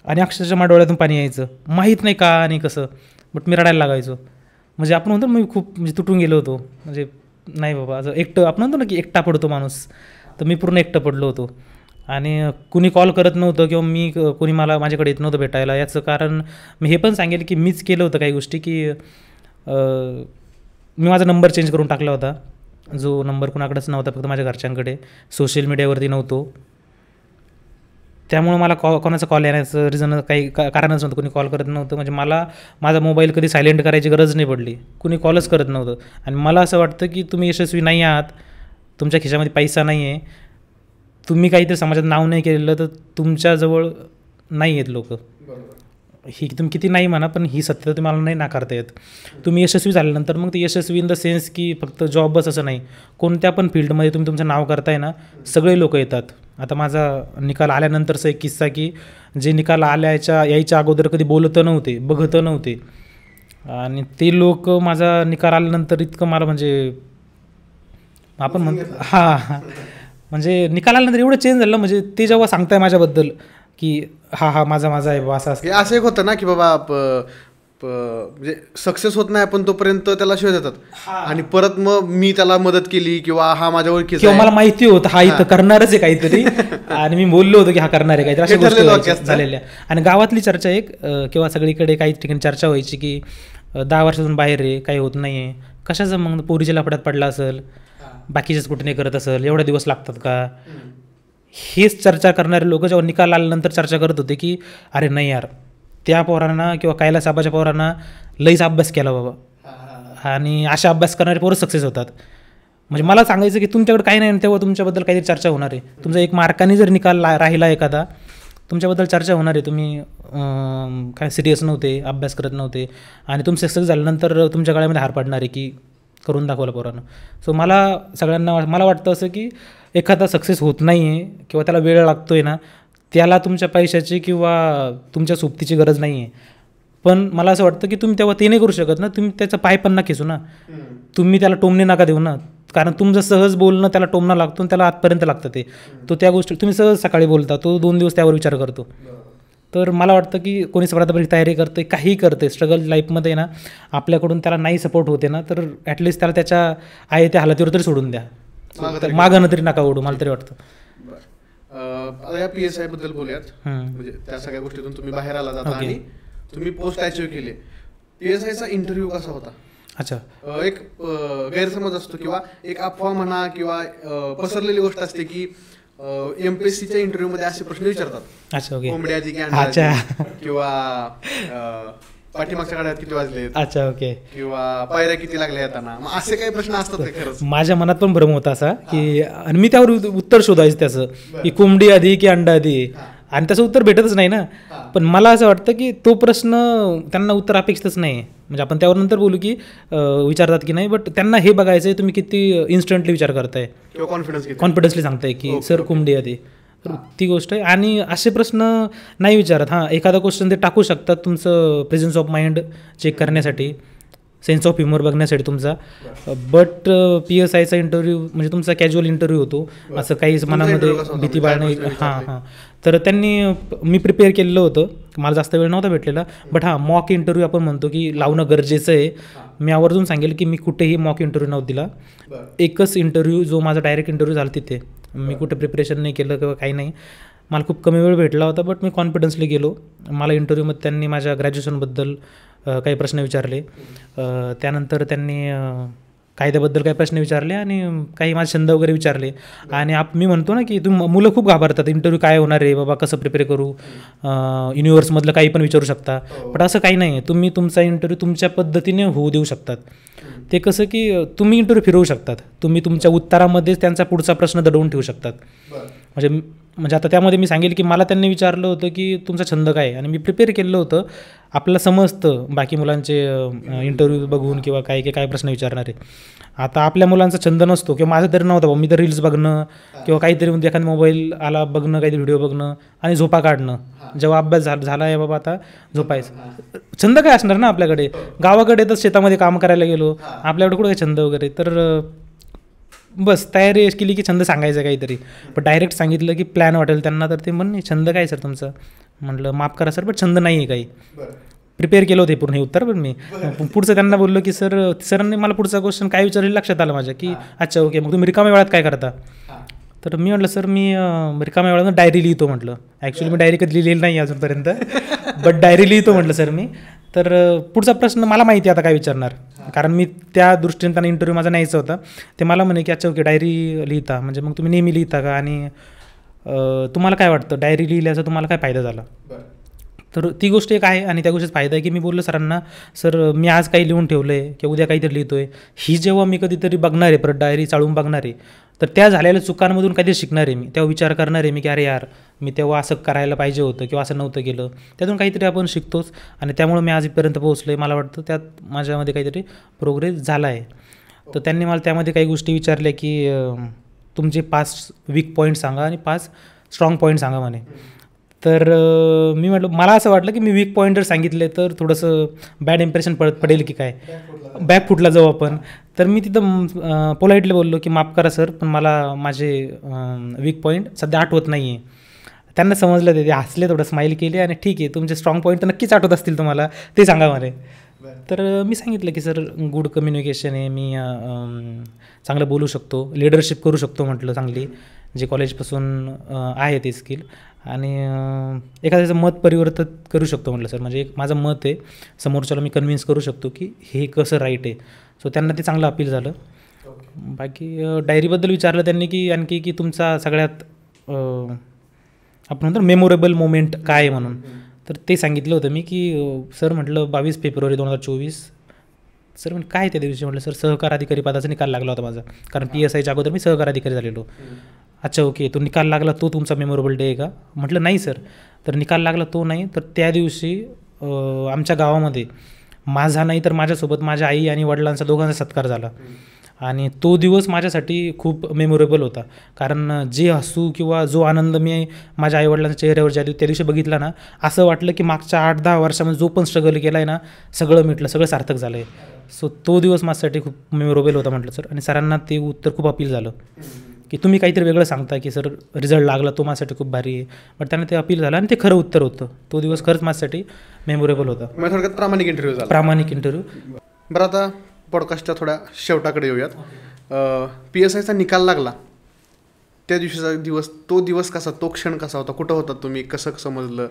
आणि अक्षरशः माझ्या डोळ्यातून पाणी यायचं, माहीत नाही का आणि कसं, बट मी रडायला लागायचो. म्हणजे आपण म्हणतो मी खूप म्हणजे तुटून गेलो होतो. म्हणजे नाही बाबा, असं एकटं आपण म्हणतो ना की एकटा पडतो माणूस, तर मी पूर्ण एकटं पडलो होतो. आणि कुणी कॉल करत नव्हतं, किंवा कोणी माझ्याकडे येत नव्हतं भेटायला. याचं कारण मी हे पण सांगेल की मीच केलं होतं काही गोष्टी, की मी माझा नंबर चेंज करून टाकला होता. जो नंबर कुणाकडेच नव्हता, फक्त माझ्या घरच्यांकडे, सोशल मीडियावरती नव्हतो. त्यामुळं मला कोणाचा कॉल येण्याचं रिझन काही कारणच नव्हतं. कोणी कॉल करत नव्हतं. म्हणजे मला माझा मोबाईल कधी सायलेंट करायची गरज नाही पडली, कुणी कॉलच करत नव्हतं. आणि मला असं वाटतं की तुम्ही यशस्वी नाही आहात, तुमच्या खिशामध्ये पैसा नाही आहे, तुम्ही काहीतरी समाजात नाव नाही केलेलं, तर तुमच्याजवळ नाही आहेत लोक. ही तुम्ही किती नाही म्हणा, पण ही सत्य तुम्हाला नाही नाकारता येत. तुम्ही यशस्वी झाल्यानंतर मग ते यशस्वी इन द सेन्स की फक्त जॉबच असं नाही, कोणत्या पण फील्डमध्ये तुम्ही तुमचं नाव करताय ना, सगळे लोक येतात. आता माझा निकाल आल्यानंतरचा एक किस्सा की जे निकाल यायच्या अगोदर कधी बोलत नव्हते, बघत नव्हते, आणि ते लोक माझा निकाल आल्यानंतर इतकं मला म्हणजे आपण म्हणतो हां म्हणजे निकाल आल्यानंतर एवढं चेंज झालं, म्हणजे ते जेव्हा सांगताय माझ्याबद्दल की हा माझा आहे बा असं एक होतं ना की बाबा म्हणजे सक्सेस होत नाही आपण तोपर्यंत त्याला शिवाय देतात आणि परत मग मी त्याला मदत केली किंवा हा माझ्या ओळखीचा किंवा मला माहिती होतं हा इथं करणारच आहे काहीतरी आणि मी बोललो होतो की हा करणार आहे काहीतरी, अशा गोष्टी झालेल्या. आणि गावातली चर्चा एक किंवा सगळीकडे काही ठिकाणी चर्चा व्हायची की 10 वर्षातून बाहेर आहे, काही होत नाही आहे, कशाचं मग पोरीच्या लफड्यात पडला असेल, बाकीचेच कुठे नाही करत असेल, एवढे दिवस लागतात का, हेच चर्चा करणारे लोक जेव्हा निकाल आल्यानंतर चर्चा करत होते की अरे नाही यार, त्या पोरांना किंवा कैलास आबाच्या पोरांना लईच अभ्यास केला बाबा, आणि अशा अभ्यास करणारे पोरं सक्सेस होतात. म्हणजे मला सांगायचं की तुमच्याकडे काही नाही, तेव्हा तुमच्याबद्दल काहीतरी चर्चा होणार आहे. तुमचा एक मार्काने जर निकाल राहिला एखादा, तुमच्याबद्दल चर्चा होणार आहे, तुम्ही काय सिरियस नव्हते, अभ्यास करत नव्हते, आणि तुम्ही सक्सेस झाल्यानंतर तुमच्या गळ्यामध्ये हार पडणार आहे की करून दाखवलं पोरानं. सो मला वाटतं असं की एखादा सक्सेस होत नाही आहे किंवा त्याला वेळ लागतो आहे ना, त्याला तुमच्या पैशाची किंवा तुमच्या सोबतीची गरज नाही आहे. पण मला असं वाटतं की तुम्ही तेव्हा ते नाही करू शकत ना, तुम्ही त्याचा पाय पण ना खेचू ना, तुम्ही त्याला टोमणे नका देऊ ना, कारण तुमचं सहज बोलणं त्याला टोमणं लागतो आणि त्याला आतपर्यंत लागतं ते. तो त्या गोष्टी तुम्ही सहज सकाळी बोलता, तो 2 दिवस त्यावर विचार करतो. तर मला वाटतं की कोणी स्पर्धापरीक्षा तयारी करते, काहीही करते, स्ट्रगल लाईफमध्ये ना आपल्याकडून त्याला नाही सपोर्ट होते ना, तर ॲटलिस्ट त्याला त्याच्या आहे त्या हालतीवर तरी सोडून द्या, मागं तरी नका ओढू, मला तरी वाटतं. आता या PSI बद्दल बोलूयात. म्हणजे त्या सगळ्या गोष्टीतून तुम्ही बाहेर आला जाता आणि तुम्ही पोस्ट अचीव्ह केली. PSIचा इंटरव्ह्यू कसा होता? अच्छा, एक गैरसमज असतो किंवा एक अफवा म्हणा किंवा पसरलेली गोष्ट असते की MPSCच्या इंटरव्ह्यू मध्ये असे प्रश्न विचारतात. अच्छा, ओके, कोंबडी आधी की अंडा आधी, किंवा पाठीमागच्या गाड्यात किती वाजले, अच्छा, ओके, किंवा पायऱ्या किती लागल्या येताना, मग असे काही प्रश्न असतात का? खरंच माझ्या मनात पण भ्रम होता असा की, आणि मी त्यावर उत्तर शोधायचं त्याचं की कोंबडी आधी की अंडा आधी, आणि त्याचं उत्तर भेटतच नाही ना. पण मला असं वाटतं की तो प्रश्न त्यांना उत्तर अपेक्षितच नाही, म्हणजे आपण त्यावर नंतर बोलू की विचारतात की नाही, बट त्यांना हे बघायचं आहे तुम्ही किती इन्स्टंटली विचार करताय किंवा कॉन्फिडन्सली सांगताय की सर कोंबडी आधी. तर ती गोष्ट आहे. आणि असे प्रश्न नाही विचारत. हां, एखादा क्वेश्चन ते टाकू शकतात तुमचं प्रेझेन्स ऑफ माइंड चेक करण्यासाठी, सेन्स ऑफ ह्युमर बघण्यासाठी तुमचा. बट PSIचा इंटरव्ह्यू म्हणजे तुमचा कॅज्युअल इंटरव्ह्यू होतो, असं काहीच मनामध्ये भीती बाळगणे. हां, तर मी प्रिपेअर केलेलं होतं, मला जास्त वेळ नव्हता भेटलेला. बट हां, मॉक इंटरव्ह्यू आपण म्हणतो की लावणं गरजेचं आहे. मी आवर्जून सांगेल की मी कुठेही मॉक इंटरव्ह्यू नव्हता दिला. एकच इंटरव्ह्यू जो माझा डायरेक्ट इंटरव्ह्यू झाला तिथे, मी कुठे प्रिपरेशन नाही केलं किंवा काही नाही. मला खूप कमी वेळ भेटला होता, बट मी कॉन्फिडन्सली गेलो. मला इंटरव्ह्यूमध्ये त्यांनी माझ्या ग्रॅज्युएशनबद्दल काही प्रश्न विचारले, त्यानंतर त्यांनी कायद्याबद्दल काही प्रश्न विचारले आणि काही माझे छंद वगैरे विचारले. आणि मी म्हणतो ना की मुलं खूप घाबरतात, इंटरव्ह्यू काय होणार आहे बाबा, कसं प्रिपेअर करू, युनिव्हर्समधलं काही पण विचारू शकता. बट असं काही नाही आहे, तुम्ही तुमचा इंटरव्ह्यू तुमच्या पद्धतीने होऊ देऊ शकतात. ते कसं की तुम्ही इंटरव्ह्यू फिरवू शकतात, तुम्ही तुमच्या उत्तरामध्येच त्यांचा पुढचा प्रश्न दडवून ठेवू शकतात. म्हणजे आता त्यामध्ये मी सांगेल की मला त्यांनी विचारलं होतं की तुमचा छंद काय आहे, आणि मी प्रिपेअर केलं होतं. आपल्याला समजतं बाकी मुलांचे इंटरव्ह्यू बघून किंवा काय प्रश्न विचारणार आहे. आता आपल्या मुलांचा छंद नसतो किंवा माझा तरी नव्हता, मी तर रील्स बघणं किंवा काहीतरी म्हणजे एखादा मोबाईल आला बघणं, काहीतरी व्हिडिओ बघणं आणि झोपा काढणं. जेव्हा अभ्यास झाला आहे बाबा आता झोपायचं, छंद काय असणार ना आपल्याकडे. गावाकडे तर शेतामध्ये काम करायला गेलो, आपल्याकडे कुठं छंद वगैरे. तर बस तयारी केली की छंद सांगायचं काहीतरी. पण डायरेक्ट सांगितलं की प्लॅन वाटेल त्यांना, तर ते म्हणणे छंद काय सर तुमचं. म्हटलं माफ करा सर, पण छंद नाही आहे काही. प्रिपेअर केलं होते पूर्ण हे उत्तर. पण मी पुढचं त्यांना बोललो की सरांनी मला पुढचा क्वेश्चन काय विचारले लक्षात आलं माझ्या की अच्छा ओके, मग तुम्ही रिकाम्या वेळात काय करता. तर मी म्हटलं सर मी रिकाम्या वेळात डायरी लिहितो म्हटलं. ॲक्च्युली मी डायरी कधी लिहिलेली नाही अजूनपर्यंत, बट डायरी लिहितो म्हटलं सर मी. तर पुढचा प्रश्न मला माहिती आहे आता काय विचारणार, कारण मी त्या दृष्टीने त्यांना इंटरव्ह्यू माझा न्यायचा होता. ते मला म्हणे की अच्छा ओके डायरी लिहिता, म्हणजे मग तुम्ही नेहमी लिहिता का, आणि तुम्हाला काय वाटतं डायरी लिहिल्याचा तुम्हाला काय फायदा झाला. तर ती गोष्ट एक आहे. आणि त्या गोष्टीचा फायदा आहे की मी बोललो सरांना, सर मी आज काही लिहून ठेवलं आहे किंवा उद्या काहीतरी लिहितो आहे, ही जेव्हा मी कधीतरी बघणार आहे, परत डायरी चाळून बघणार आहे, तर त्या झालेल्या चुकांमधून काहीतरी शिकणार आहे मी. तेव्हा विचार करणार आहे मी की अरे यार मी तेव्हा असं करायला पाहिजे होतं किंवा असं नव्हतं केलं. त्यातून काहीतरी आपण शिकतोच, आणि त्यामुळे मी आज इथपर्यंत पोहोचलो आहे. मला वाटतं त्यात माझ्यामध्ये काहीतरी प्रोग्रेस झाला आहे. तर त्यांनी मला त्यामध्ये काही गोष्टी विचारल्या की तुमचे 5 वीक पॉईंट सांगा आणि 5 स्ट्रॉंग पॉईंट सांगा म्हणे. तर मी म्हटलं, मला असं वाटलं की मी वीक पॉईंट जर सांगितले तर थोडंसं बॅड इम्प्रेशन पडेल की काय, बॅकफुटला जाऊ आपण. तर मी तिथं पोलाइटली बोललो की माफ करा सर, पण मला माझे वीक पॉईंट सध्या आठवत नाही आहे. त्यांना समजलं, ते हसले, थोडं स्माईल केली आणि ठीक आहे, तुमचे स्ट्रॉंग पॉईंट तर नक्कीच आठवत असतील तुम्हाला, ते सांगा म्हणे. तर मी सांगितलं की सर गुड कम्युनिकेशन आहे, मी चांगलं बोलू शकतो, लिडरशिप करू शकतो म्हटलं चांगली, जे कॉलेजपासून आहे ते स्किल, आणि एखाद्याचं मत परिवर्तित करू शकतो म्हटलं सर. म्हणजे एक माझं मत आहे, समोरच्याला मी कन्व्हिन्स करू शकतो की हे कसं राईट आहे. सो त्यांना ते चांगलं अपील झालं. बाकी डायरीबद्दल विचारलं त्यांनी की आणखी की तुमचा सगळ्यात आपण म्हणतो मेमोरेबल मोमेंट काय आहे म्हणून. तर ते सांगितलं होतं मी की सर म्हटलं 22 फेब्रुवारी 2024. सर म्हटलं काय त्या दिवशी. म्हटलं सर सहकार अधिकारी पदाचा निकाल लागला होता माझा, कारण PSIच्या अगोदर मी सहकार अधिकारी झालेलो. अच्छा ओके, तो निकाल लागला तो तुमचा मेमोरेबल डे आहे का. म्हटलं नाही सर. तर निकाल लागला तो नाही, तर त्या दिवशी आमच्या गावामध्ये माझा नाही तर माझ्यासोबत माझ्या आई आणि वडिलांचा दोघांचा सत्कार झाला, आणि तो दिवस माझ्यासाठी खूप मेमोरेबल होता. कारण जे हसू किंवा जो आनंद मी माझ्या आईवडिलांच्या चेहऱ्यावर त्या दिवशी बघितला ना, असं वाटलं की मागच्या 8-10 वर्षामध्ये जो पण स्ट्रगल केला आहे ना, सगळं मिटलं, सगळं सार्थक झालं आहे. सो तो दिवस माझ्यासाठी खूप मेमोरेबल होता म्हटलं सर. आणि सरांना ते उत्तर खूप अपील झालं की तुम्ही काहीतरी वेगळं सांगता की सर रिझल्ट लागला तो माझ्यासाठी खूप भारी आहे. बट त्यांना ते अपील झालं आणि ते खरं उत्तर होतं. तो दिवस खरंच माझ्यासाठी मेमोरेबल होता. थोडक्यात प्रामाणिक इंटरव्ह्यू झाला. प्रामाणिक इंटरव्ह्यू. बरं, आता पॉडकास्टच्या थोड्या शेवटाकडे येऊयात. PSIचा निकाल लागला त्या दिवशीचा तो दिवस कसा, तो क्षण कसा होता, कुठं होता तुम्ही, कसं समजलं,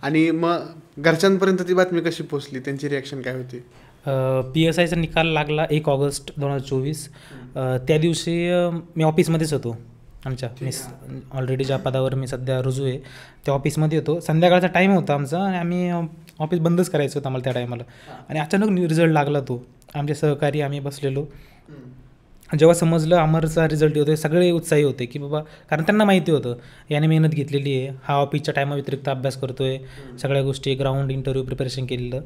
आणि मग घरच्यांपर्यंत ती बातमी कशी पोचली, त्यांची रिॲक्शन काय होती. PSIचा निकाल लागला 1 ऑगस्ट 2024. त्या दिवशी मी ऑफिसमध्येच होतो आमच्या. मी ऑलरेडी ज्या पदावर मी सध्या रुजू आहे त्या ऑफिसमध्ये होतो. संध्याकाळचा टाईम होता आमचा आणि आम्ही ऑफिस बंदच करायचं होतं आम्हाला त्या टायमाला. आणि अचानक रिझल्ट लागला तो. आमचे सहकारी आम्ही बसलेलो. जेव्हा समजलं अमरचा रिझल्ट होतो, सगळे उत्साही होते की बाबा, कारण त्यांना माहिती होतं याने मेहनत घेतलेली आहे, हा ऑफिसच्या टायमाव्यतिरिक्त अभ्यास करतो आहे, सगळ्या गोष्टी ग्राउंड इंटरव्ह्यू प्रिपरेशन केलेलं.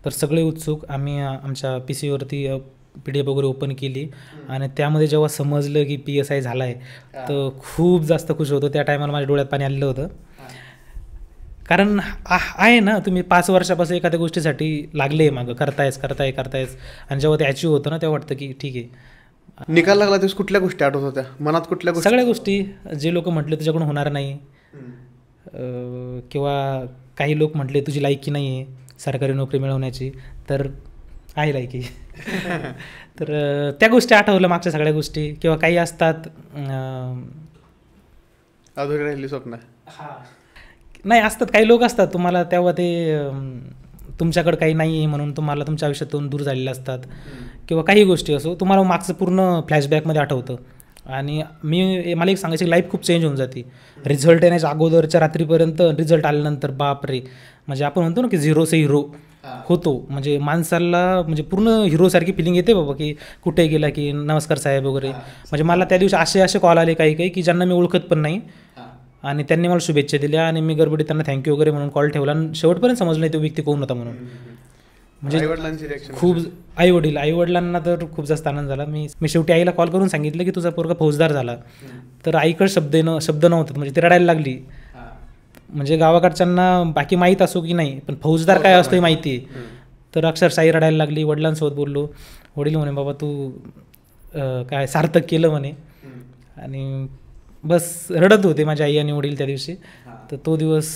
तर सगळे उत्सुक. आम्ही आमच्या PCवरती PDF वगैरे ओपन केली आणि त्यामध्ये जेव्हा समजलं की PSI झाला आहे तर खूप जास्त खुश होतो. त्या टायमाला माझ्या डोळ्यात पाणी आलेलं होतं. कारण आहे ना, तुम्ही 5 वर्षापासून एखाद्या गोष्टीसाठी लागले मागं, करतायच आणि जेव्हा ते अचीव होतं ना तेव्हा वाटतं की ठीक आहे. निकाल लागला तेव्हा कुठल्या गोष्टी आठवत होत्या मनात, कुठल्या गोष्टी? सगळ्या गोष्टी. जे लोक म्हटले तुझ्याकडून होणार नाही, किंवा काही लोक म्हटले तुझी लायकी नाही आहे सरकारी नोकरी मिळवण्याची, तर आहे लायकी. तर त्या गोष्टी आठवल्या, मागच्या सगळ्या गोष्टी. किंवा काही असतात अधुरी राहिली स्वप्न. नाही, असतात काही लोक असतात तुम्हाला तेव्हा ते तुमच्याकडे काही नाही आहे म्हणून तुम्हाला तुमच्या आयुष्यातून दूर झालेले असतात, किंवा काही गोष्टी असो, तुम्हाला मागचं पूर्ण फ्लॅशबॅकमध्ये आठवतं. आणि मला एक सांगायचं, लाईफ खूप चेंज होऊन जाते. रिझल्ट येण्याच्या अगोदरच्या रात्रीपर्यंत, रिझल्ट आल्यानंतर बापरे, म्हणजे आपण म्हणतो ना की झिरो से हिरो होतो. म्हणजे माणसाला म्हणजे पूर्ण हिरोसारखी फिलिंग येते बाबा, की कुठे गेला की नमस्कार साहेब वगैरे. म्हणजे मला त्या दिवशी असे कॉल आले काही की ज्यांना मी ओळखत पण नाही, आणि त्यांनी मला शुभेच्छा दिल्या आणि मी गडबडीत त्यांना थँक्यू वगैरे म्हणून कॉल ठेवला. आणि शेवटपर्यंत समजलं नाही तो व्यक्ती कोण होता म्हणून. म्हणजे खूप आईवडिलांना तर खूप जास्त आनंद झाला. मी शेवटी आईला कॉल करून सांगितलं की तुझा पोरगा फौजदार झाला. तर आईकडे शब्द नव्हतात, म्हणजे ती रडायला लागली. म्हणजे गावाकडच्यांना बाकी माहीत असो की नाही, पण फौजदार काय असतो हे माहिती आहे. तर अक्षरशः आई रडायला लागली. वडिलांसोबत बोललो. वडील म्हणे बाबा तू काय सार्थक केलं म्हणे. आणि बस रडत होते माझी आई आणि वडील त्या दिवशी. तर तो दिवस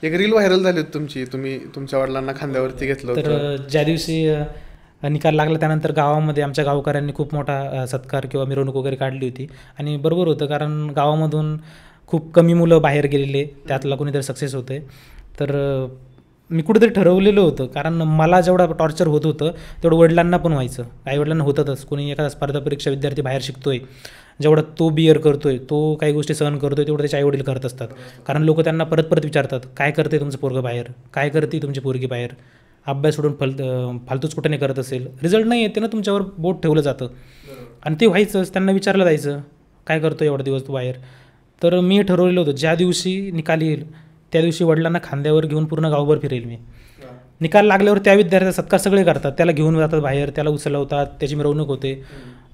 एक रील व्हायरल झाली होती तुमची, तुम्ही तुमच्या वडिलांना खांद्यावरती घेतलं. तर ज्या दिवशी निकाल लागला त्यानंतर गावामध्ये आमच्या गावकऱ्यांनी खूप मोठा सत्कार किंवा मिरवणूक वगैरे काढली होती. आणि बरोबर होतं, कारण गावामधून खूप कमी मुलं बाहेर गेलेले, त्यातला कोणीतरी सक्सेस होते. तर मी कुठेतरी ठरवलेलं होतं, कारण मला जेवढा टॉर्चर होत होतं तेवढं वडिलांना पण व्हायचं. आईवडिलांना होतातच. कोणी एखादा स्पर्धा परीक्षा विद्यार्थी बाहेर शिकतोय, जेवढा तो बिअर करतोय, तो काही गोष्टी सहन करतोय, तेवढं त्याचे आईवडील करत असतात. कारण लोक त्यांना परत विचारतात, काय करते तुमचं पोरगं बाहेर, काय करते तुमची पोरगी बाहेर, अभ्यास सोडून फालतूच कुठं नाही करत असेल, रिझल्ट नाही येते ना तुमच्यावर बोट ठेवलं जातं. आणि ते व्हायचंच. त्यांना विचारलं जायचं काय करतो एवढा दिवस तू बाहेर. तर मी ठरवलेलं होतं, ज्या दिवशी निकाल येईल त्या दिवशी वडिलांना खांद्यावर घेऊन पूर्ण गावभर फिरेल मी. निकाल लागल्यावर त्या विद्यार्थ्याचा सत्कार सगळे करतात, त्याला घेऊन जातात बाहेर, त्याला उचलवतात, त्याची मिरवणूक होते.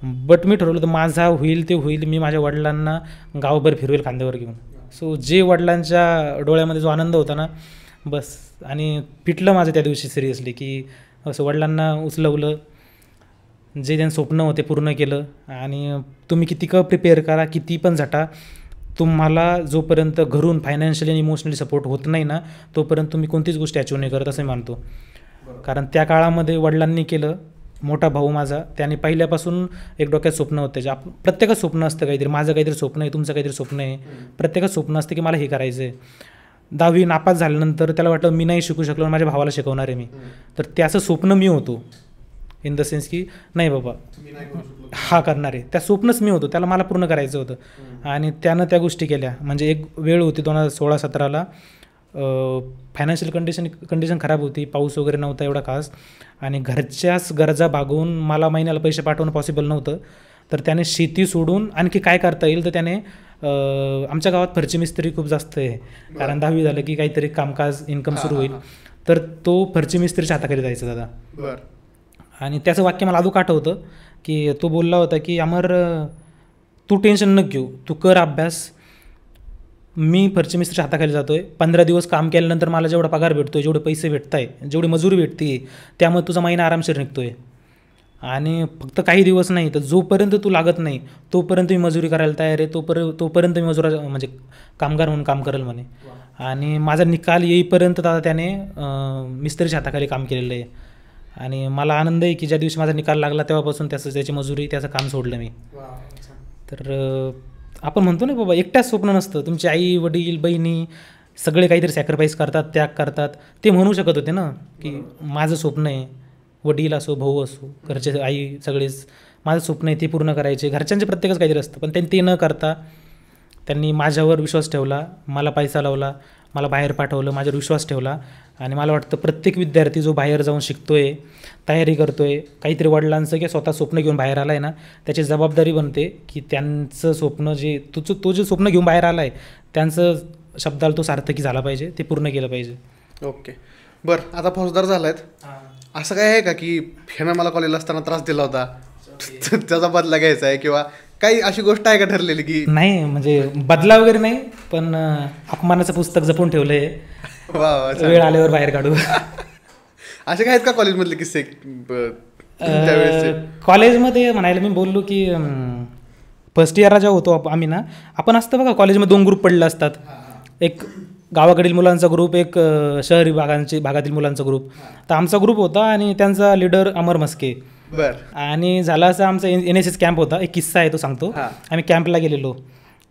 बट मी ठरवलं तर माझा होईल ते होईल, मी माझ्या वडिलांना गावभर फिरवेल खांद्यावर घेऊन. सो जे वडिलांच्या डोळ्यामध्ये जो आनंद होता ना बस, आणि पिटलं माझं त्या दिवशी सिरियसली, की असं वडिलांना उचलवलं, जे त्यांचं स्वप्न होते पूर्ण केलं. आणि तुम्ही किती प्रिपेअर करा, किती पण झटा, तुम्हाला जोपर्यंत घरून फायनान्शियली आणि इमोशनली सपोर्ट होत नाही ना तोपर्यंत तुम्ही कोणतीच गोष्ट अचीव नाही करत असं मी मानतो. कारण त्या काळामध्ये वडिलांनी केलं. मोठा भाऊ माझा, त्याने पहिल्यापासून एक डोक्यात स्वप्न होतं, जे प्रत्येकाचं स्वप्न असतं काहीतरी. माझं काहीतरी स्वप्न आहे, तुमचं काहीतरी स्वप्न आहे, प्रत्येकाचं स्वप्न असतं की मला हे करायचं आहे. 10वी नापास झाल्यानंतर त्याला वाटलं मी नाही शिकू शकलो, माझ्या भावाला शिकवणार आहे मी. तर त्याचं स्वप्न मी होतो, इन द सेन्स की नाही बाबा हा करणार आहे, त्या स्वप्नच मी होतो, त्याला मला पूर्ण करायचं होतं. आणि त्यानं त्या गोष्टी केल्या. म्हणजे एक वेळ होती 2016-17ला, फायनान्शियल कंडिशन खराब होती, पाऊस वगैरे नव्हता एवढा खास, आणि घरच्याच गरजा भागवून मला महिन्याला पैसे पाठवणं पॉसिबल नव्हतं. तर त्याने शेती सोडून आणखी काय करता येईल, तर त्याने आमच्या गावात फरची मिस्त्री खूप जास्त आहे, कारण 10वी झालं की काहीतरी कामकाज इन्कम सुरू होईल. तर तो फरची मिस्त्रीच्या हाताखाली जायचा दादा. आणि त्याचं वाक्य मला अजून आठवतं की तो बोलला होता की अमर, तू टेन्शन न घेऊ, तू कर अभ्यास, मी फरची मिस्त्रीच्या हाताखाली जातो आहे, 15 दिवस काम केल्यानंतर मला जेवढा पगार भेटतो आहे, जेवढे पैसे भेटत आहे, जेवढी मजुरी भेटते, त्यामुळे तुझा महिना आरामशीर निघतो आहे. आणि फक्त काही दिवस नाही, तर जोपर्यंत तू लागत नाही तोपर्यंत मी मजुरी करायला तयार आहे, तोपर्यंत मी मजुरा म्हणजे कामगार म्हणून काम करेल म्हणे. आणि माझा निकाल येईपर्यंत दादा त्याने मिस्त्रीच्या हाताखाली काम केलेलं आहे. आणि मला आनंद आहे की ज्या दिवशी माझा निकाल लागला तेव्हापासून त्याची मजुरी, त्याचं काम सोडलं मी. तर आपण म्हणतो ना बाबा, एकट्याच स्वप्न नसतं, तुमचे आई वडील बहिणी सगळे काहीतरी सॅक्रिफाईस करतात, त्याग करतात. ते म्हणू शकत होते ना की माझं स्वप्न आहे, वडील असो भाऊ असो घरचे आई सगळेच, माझं स्वप्न आहे ते पूर्ण करायचे. घरच्यांचे प्रत्येकच काहीतरी असतं, पण त्यांनी ते न करता त्यांनी माझ्यावर विश्वास ठेवला, मला पैसा लावला, मला बाहेर पाठवलं, माझ्यावर विश्वास ठेवला. आणि मला वाटतं प्रत्येक विद्यार्थी जो बाहेर जाऊन शिकतो आहे, तयारी करतो आहे, काहीतरी वडिलांचं किंवा स्वतः स्वप्न घेऊन बाहेर आला आहे ना, त्याची जबाबदारी बनते की त्यांचं स्वप्न जे तो जे स्वप्न घेऊन बाहेर आला आहे त्यांचं शब्दाला तो सार्थकी झाला पाहिजे, ते पूर्ण केलं पाहिजे. ओके, बरं. आता फौजदार झाला आहेत, असं काय आहे का की ह्यानं मला कॉलेजला असताना त्रास दिला होता, त्याचा बदला घ्यायचा आहे, किंवा काही अशी गोष्ट आहे का ठरलेली की? नाही, म्हणजे बदला वगैरे नाही, पण अपमानाचं पुस्तक जपून ठेवलं आहे, वेळ आल्यावर बाहेर काढू. असे काय आहेत का कॉलेजमधले किस्से? कॉलेजमध्ये म्हणायला मी बोललो की फर्स्ट इयरला जेव्हा होतो आम्ही ना, आपण असतं बघा कॉलेजमध्ये 2 ग्रुप पडले असतात, एक गावाकडील मुलांचा ग्रुप, एक शहरी भागातील मुलांचा ग्रुप. तर आमचा ग्रुप होता आणि त्यांचा लीडर अमर मस्के. बरं. आणि झाला असं आमचा NSS कॅम्प होता, एक किस्सा आहे तो सांगतो. आम्ही कॅम्पला गेलेलो,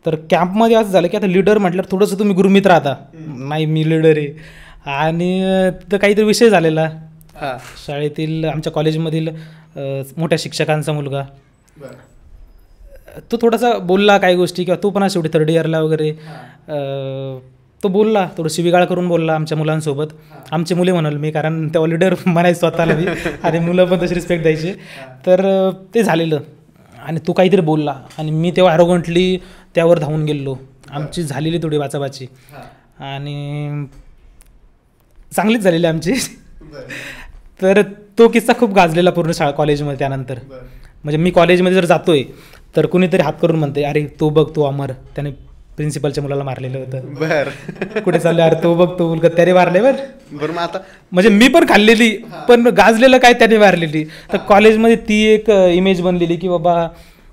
तर कॅम्पमध्ये असं झालं की आता लीडर म्हटलं थोडंसं तुम्ही गुरुमित्र आता, नाही मी लीडर आहे. आणि तिथं काहीतरी विषय झालेला शाळेतील, आमच्या कॉलेजमधील मोठ्या शिक्षकांचा मुलगा, तो थोडासा बोलला काही गोष्टी, किंवा तो पण शेवटी 3rd इयरला वगैरे तो बोलला, थोडं शिवीगाळ करून बोलला आमच्या मुलांसोबत. आमचे मुले म्हणाल मी, कारण तेव्हा लीडर म्हणायचं स्वतःला मी, आणि मुलं पण तशी रिस्पेक्ट द्यायची. तर ते झालेलं, आणि तो काहीतरी बोलला आणि मी तेव्हा ॲरोगंटली त्यावर धावून गेलो. आमची झालेली थोडी वाचावाची, आणि चांगलीच झालेली आमची. तर तो किस्सा खूप गाजलेला पूर्ण कॉलेजमध्ये त्यानंतर. म्हणजे मी कॉलेजमध्ये जर जातोय तर कुणीतरी हात करून म्हणते, अरे तो बघ तो अमर, त्याने प्रिन्सिपलच्या मुलाला मारलेलं होतं. बरं. कुठे चालले, अरे तो बघ तो मुलगा त्याने मारले. बरं, मग आता म्हणजे मी पण खाल्लेली, पण गाजलेलं काय त्याने मारलेली. तर कॉलेजमध्ये ती एक इमेज बनलेली की बाबा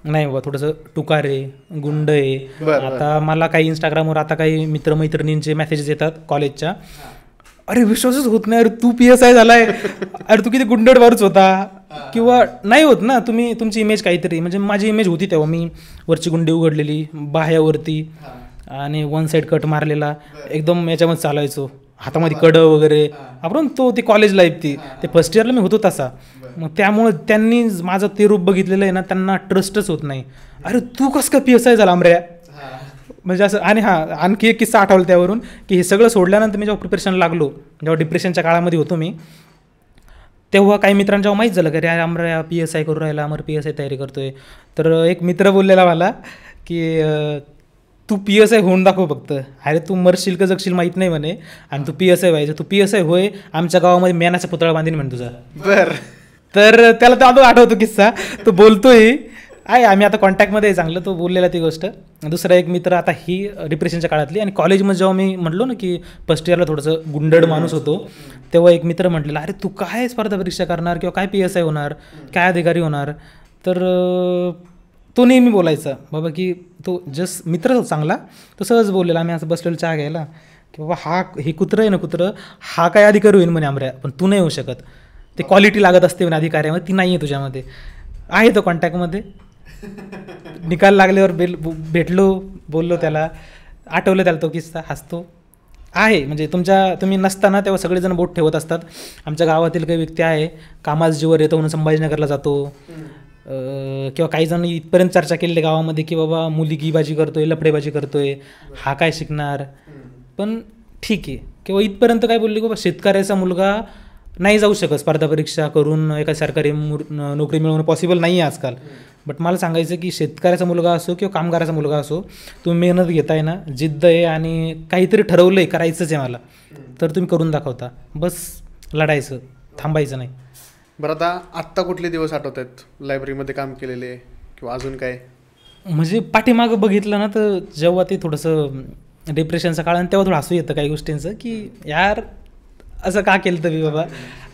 नाही बाबा थोडंसं टुकार आहे, गुंड आहे. आता मला काही इंस्टाग्रामवर आता काही मित्रमैत्रिणींचे मेसेजेस येतात कॉलेजच्या, अरे विश्वासच होत नाही, अरे तू PSI झालाय, अरे तू किती गुंडड वारूच होता, किंवा नाही होत ना तुम्ही, तुमची इमेज काहीतरी. म्हणजे माझी इमेज होती तेव्हा, मी वरची गुंडी उघडलेली, बाह्यावरती, आणि 1 साईड कट मारलेला, एकदम याच्यामध्ये चालायचो, हातामध्ये कडं वगैरे. आपण ती कॉलेज लाईफ ते फर्स्ट इयरला मी होतो तसा. मग त्यामुळं त्यांनी माझं ते रूप बघितलेलं आहे ना, त्यांना ट्रस्टच होत नाही. अरे तू कसं काय PSI झाला आमऱ्या, म्हणजे असं. आणि आणखी एक किस्सा आठवला त्यावरून, की हे सगळं सोडल्यानंतर मी जेव्हा प्रिपरेशनला लागलो, जेव्हा डिप्रेशनच्या काळामध्ये होतो मी, तेव्हा काही मित्रांना जेव्हा माहीत झालं की अरे अमर PSI करू राहिला, अमर PSI तयारी करतोय. तर एक मित्र बोललेला मला की तू PSI होऊन दाखव फक्त, अरे तू मरशील का जगशील माहीत नाही म्हणे, आणि तू PSI व्हायचं, तू PSI होय, आमच्या गावामध्ये मेनाचा पुतळा बांधीन म्हणे तुझा. बरं. तर त्याला तो आठवतो किस्सा, तो बोलतोय आहे आम्ही आता कॉन्टॅक्टमध्ये आहे चांगलं, तो बोललेला ती गोष्ट. दुसरा एक मित्र आता ही डिप्रेशनच्या काळातली, आणि कॉलेजमध्ये जेव्हा मी म्हटलो ना की फर्स्ट इयरला थोडंसं गुंडड माणूस होतो, तेव्हा एक मित्र म्हटलेला, अरे तू काय स्पर्धा परीक्षा करणार किंवा काय PSI होणार, काय अधिकारी होणार. तर तो नेहमी बोलायचा बाबा की तो जस्ट मित्र चांगला, तो सहज बोललेला. आम्ही असं बसलेलो चहा घ्यायला की बाबा हे कुत्रं आहे ना, कुत्रं हा काय अधिकारी होईल म्हणे आमऱ्या, पण तू नाही होऊ शकत, ते क्वालिटी लागत असते म्हणे अधिकाऱ्यामध्ये, ती नाही आहे तुझ्यामध्ये. आहे तो कॉन्टॅक्टमध्ये. निकाल लागल्यावर भेटलो, बोललो त्याला, आठवलं त्याला तो किस्सा, हसतो. आहे म्हणजे तुम्ही नसताना तेव्हा सगळेजण बोट ठेवत असतात. आमच्या गावातील काही व्यक्ती आहे, कामास जीवर येतो म्हणून संभाजीनगरला जातो, किंवा काही जण इथपर्यंत चर्चा केलेली गावामध्ये की बाबा मुली गिबाजी करतोय, लफडेबाजी करतोय, हा काय शिकणार. पण ठीक आहे, किंवा इथपर्यंत काय बोलले की बाबा शेतकऱ्याचा मुलगा नाही जाऊ शकत स्पर्धा परीक्षा करून एका सरकारी नोकरी मिळवणं पॉसिबल नाही आहे आजकाल. बट मला सांगायचं की शेतकऱ्याचा मुलगा असो किंवा कामगाराचा मुलगा असो, तुम्ही मेहनत घेताय ना, जिद्द आहे आणि काहीतरी ठरवलं आहे करायचंच आहे मला, तर तुम्ही करून दाखवता. बस लढायचं, थांबायचं नाही. बरं, आत्ता कुठले दिवस आठवत आहेत लायब्ररीमध्ये काम केलेले किंवा अजून काय? म्हणजे पाठीमागं बघितलं ना, तर जेव्हा ते थोडंसं डिप्रेशनचं काळ, आणि तेव्हा थोडं हसू येतं काही गोष्टींचं की यार असं का केलं तर मी बाबा.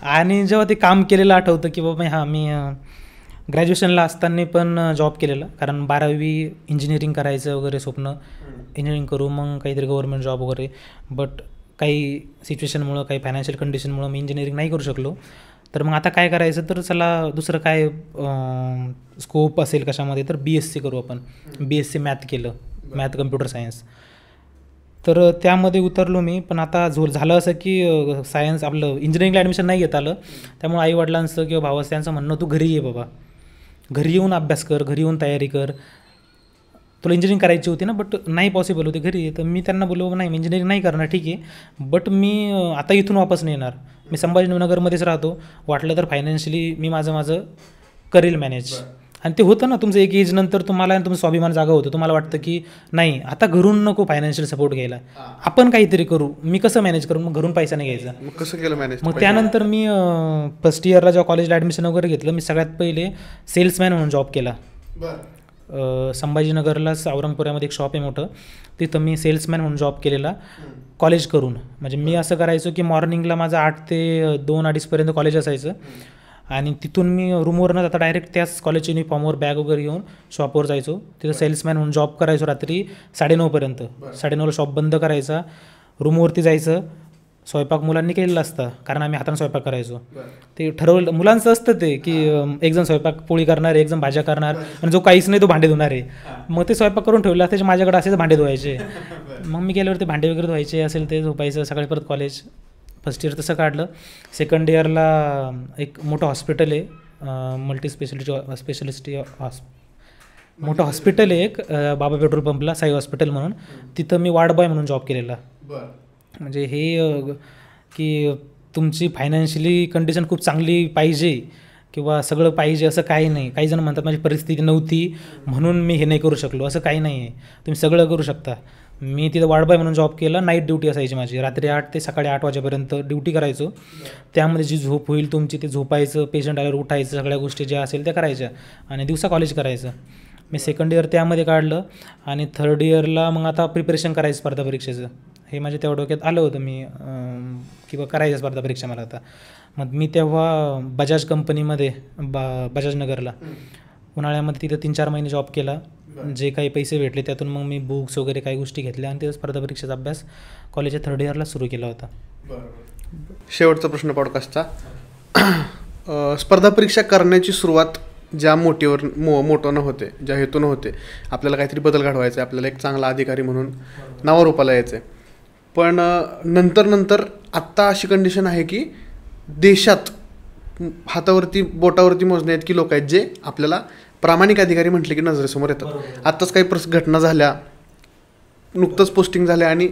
आणि जेव्हा ते काम केलेलं आठवतं की बाबा हां, मी ग्रॅज्युएशनला असताना पण जॉब केलेला, कारण 12वी इंजिनिअरिंग करायचं वगैरे स्वप्न, इंजिनिअरिंग करू मग काहीतरी गव्हर्नमेंट जॉब वगैरे. बट काही सिच्युएशनमुळं, काही फायनान्शियल कंडिशनमुळं मी इंजिनिअरिंग नाही करू शकलो. तर मग आता काय करायचं, तर चला दुसरं काय स्कोप असेल कशामध्ये, तर BSc करू आपण. BSc मॅथ केलं, मॅथ कम्प्युटर सायन्स. तर त्यामध्ये उतरलो मी. पण आता झालं असं की सायन्स आपलं इंजिनिअरिंगला ॲडमिशन नाही घेता आलं, त्यामुळे आईवडिलांचं किंवा भावाचं त्यांचं म्हणणं, तू घरी ये बाबा, घरी येऊन अभ्यास कर, घरी येऊन तयारी कर, तुला इंजिनिअरिंग करायची होती ना, बट नाही पॉसिबल होती घरी. तर मी त्यांना बोललो बाबा नाही, मी इंजिनिअरिंग नाही करणार, ठीक आहे, बट मी आता इथून वापस नाही येणार, मी संभाजीनगरमध्येच राहतो, वाटलं तर फायनान्शियली मी माझं करेल मॅनेज. आणि ते होतं ना, तुमचं एक एज नंतर तुम्हाला तुमचं स्वाभिमान जागा होतं, तुम्हाला वाटतं की नाही आता घरून नको फायनान्शियल सपोर्ट घ्यायला, आपण काहीतरी करू. मी कसं मॅनेज करू, मग घरून पैसा नाही घ्यायचा. मग कसं केलं मॅनेज? मग त्यानंतर मी फर्स्ट इयरला जेव्हा कॉलेजला ॲडमिशन वगैरे घेतलं, मी सगळ्यात पहिले सेल्समॅन म्हणून जॉब केला. संभाजीनगरलाच औरंगपुऱ्यामध्ये एक शॉप आहे मोठं, तिथं मी सेल्समॅन म्हणून जॉब केलेला कॉलेज करून. म्हणजे मी असं करायचो की मॉर्निंगला माझं 8 ते 2-2:30 कॉलेज असायचं, आणि तिथून मी रूमवर न जाता डायरेक्ट त्याच कॉलेजच्या युनिफॉर्मवर बॅग वगैरे घेऊन शॉपवर जायचो. तिथं सेल्समॅन म्हणून जॉब करायचो रात्री 9:30. 9:30ला शॉप बंद करायचा, रूमवरती जायचं. स्वयंपाक मुलांनी केलेला असता, कारण आम्ही हाताने स्वयंपाक करायचो. ते ठरवलं मुलांचं असतं ते की एक जण स्वयंपाक पोळी करणार, एक जण भाज्या करणार, आणि जो काहीच नाही तो भांडे धुणार आहे. मग ते स्वयंपाक करून ठेवलं त्याचे, माझ्याकडे असेच भांडे धुवायचे. मग मी गेल्यावर ते भांडे वगैरे धुवायचे असेल ते झोपायचं, सकाळी परत कॉलेज. फर्स्ट इयर तसं काढलं. सेकंड इयरला एक मोठं हॉस्पिटल आहे, स्पेशलिस्ट मोठं हॉस्पिटल आहे एक, बाबा पेट्रोल पंपला, साई हॉस्पिटल म्हणून, तिथं मी वार्ड बॉय म्हणून जॉब केलेला. म्हणजे हे की तुमची फायनान्शियली कंडिशन खूप चांगली पाहिजे किंवा सगळं पाहिजे असं काही नाही. काही जण म्हणतात माझी परिस्थिती नव्हती म्हणून मी हे नाही करू शकलो, असं काही नाही आहे, तुम्ही सगळं करू शकता. मी तिथं वार्ड बॉय म्हणून जॉब केला. नाईट ड्युटी असायची माझी, रात्री 8 ते सकाळी 8 वाजेपर्यंत ड्युटी करायचो. त्यामध्ये जी झोप होईल तुमची ते झोपायचं, पेशंट आल्यावर उठायचं, सगळ्या गोष्टी ज्या असेल त्या करायच्या, आणि दिवसा कॉलेज करायचं. मी सेकंड इयर त्यामध्ये काढलं, आणि थर्ड इयरला मग आता प्रिपरेशन करायचं स्पर्धा परीक्षेचं. हे माझ्या तेव्हा डोक्यात आलं होतं मी किंवा करायचं स्पर्धा परीक्षा मला आता. मग मी तेव्हा बजाज कंपनीमध्ये बजाजनगरला उन्हाळ्यामध्ये तिथं 3-4 महिने जॉब केला. जे काही पैसे भेटले त्यातून मग मी बुक्स वगैरे काही गोष्टी घेतल्या, आणि ते स्पर्धा परीक्षेचा अभ्यास कॉलेजच्या थर्ड इयरला सुरू केला होता. शेवटचा प्रश्न पॉडकास्टचा, स्पर्धा परीक्षा करण्याची सुरुवात ज्या मोटोनं होते, ज्या हेतून होते, आपल्याला काहीतरी बदल घडवायचा आहे, आपल्याला एक चांगला अधिकारी म्हणून नावारूपाला यायचं आहे, पण नंतर आत्ता अशी कंडिशन आहे की देशात हातावरती बोटावरती मोजणे इतकी लोक आहेत जे आपल्याला प्रामाणिक अधिकारी म्हटले की नजरेसमोर येतात. आत्ताच काही घटना झाल्या, नुकतंच पोस्टिंग झाल्या, आणि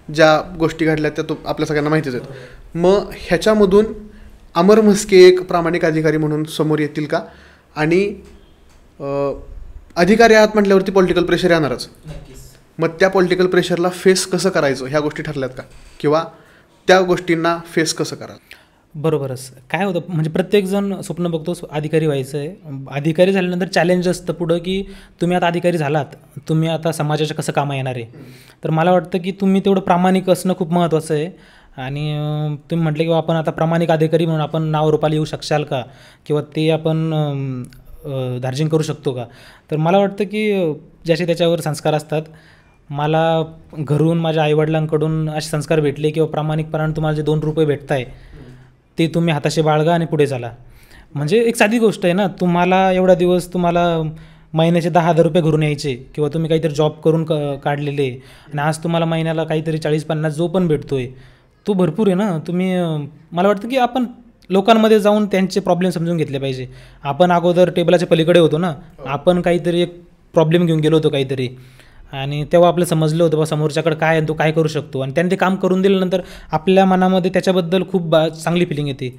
ज्या गोष्टी घडल्या त्या तो आपल्या सगळ्यांना माहितीच आहेत. मग ह्याच्यामधून अमर म्हस्के एक प्रामाणिक अधिकारी म्हणून समोर येतील का? आणि अधिकारी आहात म्हटल्यावरती पॉलिटिकल प्रेशर येणारच. मग त्या पॉलिटिकल प्रेशरला फेस कसं करायचं ह्या गोष्टी ठरल्यात का, किंवा त्या गोष्टींना फेस कसं कराल? बरोबरच. काय होतं म्हणजे प्रत्येकजण स्वप्न बघतो अधिकारी व्हायचं आहे. अधिकारी झाल्यानंतर चॅलेंज असतं पुढं, की तुम्ही आता अधिकारी झालात, तुम्ही आता समाजाच्या कसं कामं येणार आहे. तर मला वाटतं की तुम्ही तेवढं प्रामाणिक असणं खूप महत्त्वाचं आहे. आणि तुम्ही म्हटले की आपण आता प्रामाणिक अधिकारी म्हणून आपण नाव रूपाला येऊ शकशाल का, किंवा ते आपण धार्जिन करू शकतो का. तर मला वाटतं की ज्याचे त्याच्यावर संस्कार असतात. मला घरून माझ्या आईवडिलांकडून असे संस्कार भेटले, किंवा प्रामाणिकपणाने तुम्हाला जे 2 रुपये भेटत आहे ते तुम्ही हाताशी बाळगा आणि पुढे चाला. म्हणजे एक साधी गोष्ट आहे ना, तुम्हाला एवढा दिवस तुम्हाला महिन्याचे 10,000 रुपये घरून यायचे, किंवा तुम्ही काहीतरी जॉब करून काढलेले, आणि आज तुम्हाला महिन्याला काहीतरी 40-50 जो पण भेटतो आहे तो भरपूर आहे ना. तुम्ही मला वाटतं की आपण लोकांमध्ये जाऊन त्यांचे प्रॉब्लेम समजून घेतले पाहिजे. आपण अगोदर टेबलाच्या पलीकडे होतो ना, आपण काहीतरी एक प्रॉब्लेम घेऊन गेलो होतो काहीतरी, आणि तेव्हा आपलं समजलं होतं बा समोरच्याकडे काय आहे, तो काय करू शकतो, आणि त्यांनी ते काम करून दिल्यानंतर आपल्या मनामध्ये त्याच्याबद्दल खूप चांगली फिलिंग येते,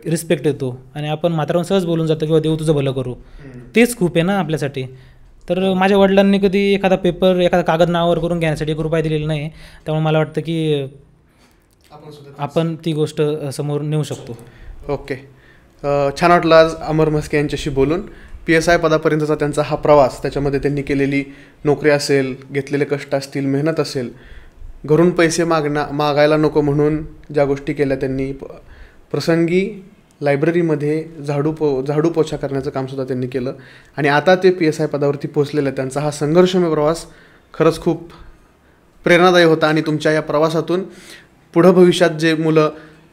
रिस्पेक्ट येतो, आणि आपण म्हाताराहून सहज बोलून जातो किंवा देव तुझं भलं करू. तेच खूप आहे ना आपल्यासाठी. तर माझ्या वडिलांनी कधी एखादा पेपर, एखादा कागद नावावर करून घेण्यासाठी 1 रुपया दिलेला नाही. त्यामुळे मला वाटतं की आपण ती गोष्ट समोर नेऊ शकतो. ओके. छान वाटलं आज अमर म्हस्के यांच्याशी बोलून. PSI पदापर्यंतचा त्यांचा हा प्रवास, त्याच्यामध्ये त्यांनी केलेली नोकरी असेल, घेतलेले कष्ट असतील, मेहनत असेल, घरून पैसे मागायला नको म्हणून ज्या गोष्टी केल्या त्यांनी, प्रसंगी लायब्ररीमध्ये झाडू पोछा करण्याचं कामसुद्धा त्यांनी केलं, आणि आता ते PSI पदावरती पोहोचलेले. त्यांचा हा संघर्षमय प्रवास खरंच खूप प्रेरणादायी होता. आणि तुमच्या या प्रवासातून पुढं भविष्यात जे मुलं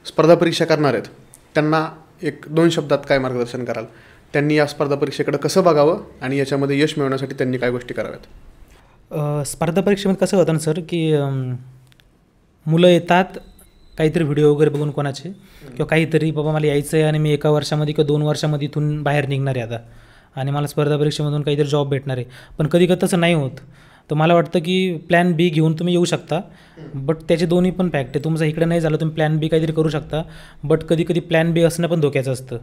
स्पर्धा परीक्षा करणार आहेत त्यांना 1-2 शब्दात काय मार्गदर्शन कराल? त्यांनी या स्पर्धा परीक्षेकडे कसं बघावं, आणि याच्यामध्ये यश मिळवण्यासाठी त्यांनी काय गोष्टी कराव्यात? स्पर्धा परीक्षेमध्ये कसं होतं ना सर, की मुलं येतात काहीतरी व्हिडिओ वगैरे बघून कोणाचे, किंवा काहीतरी बाबा मला यायचं आहे आणि मी 1 वर्षामध्ये किंवा 2 वर्षामध्ये इथून बाहेर निघणार आहे आता, आणि मला स्पर्धा परीक्षेमधून काहीतरी जॉब भेटणार आहे. पण कधी कधी तसं नाही होत. तर मला वाटतं की प्लॅन बी घेऊन तुम्ही येऊ शकता, बट त्याचे दोन्ही पण फॅक्ट आहे. तुमचं इकडे नाही झालं, तुम्ही प्लॅन बी काहीतरी करू शकता, बट कधी कधी प्लॅन बी असणं पण धोक्याचं असतं.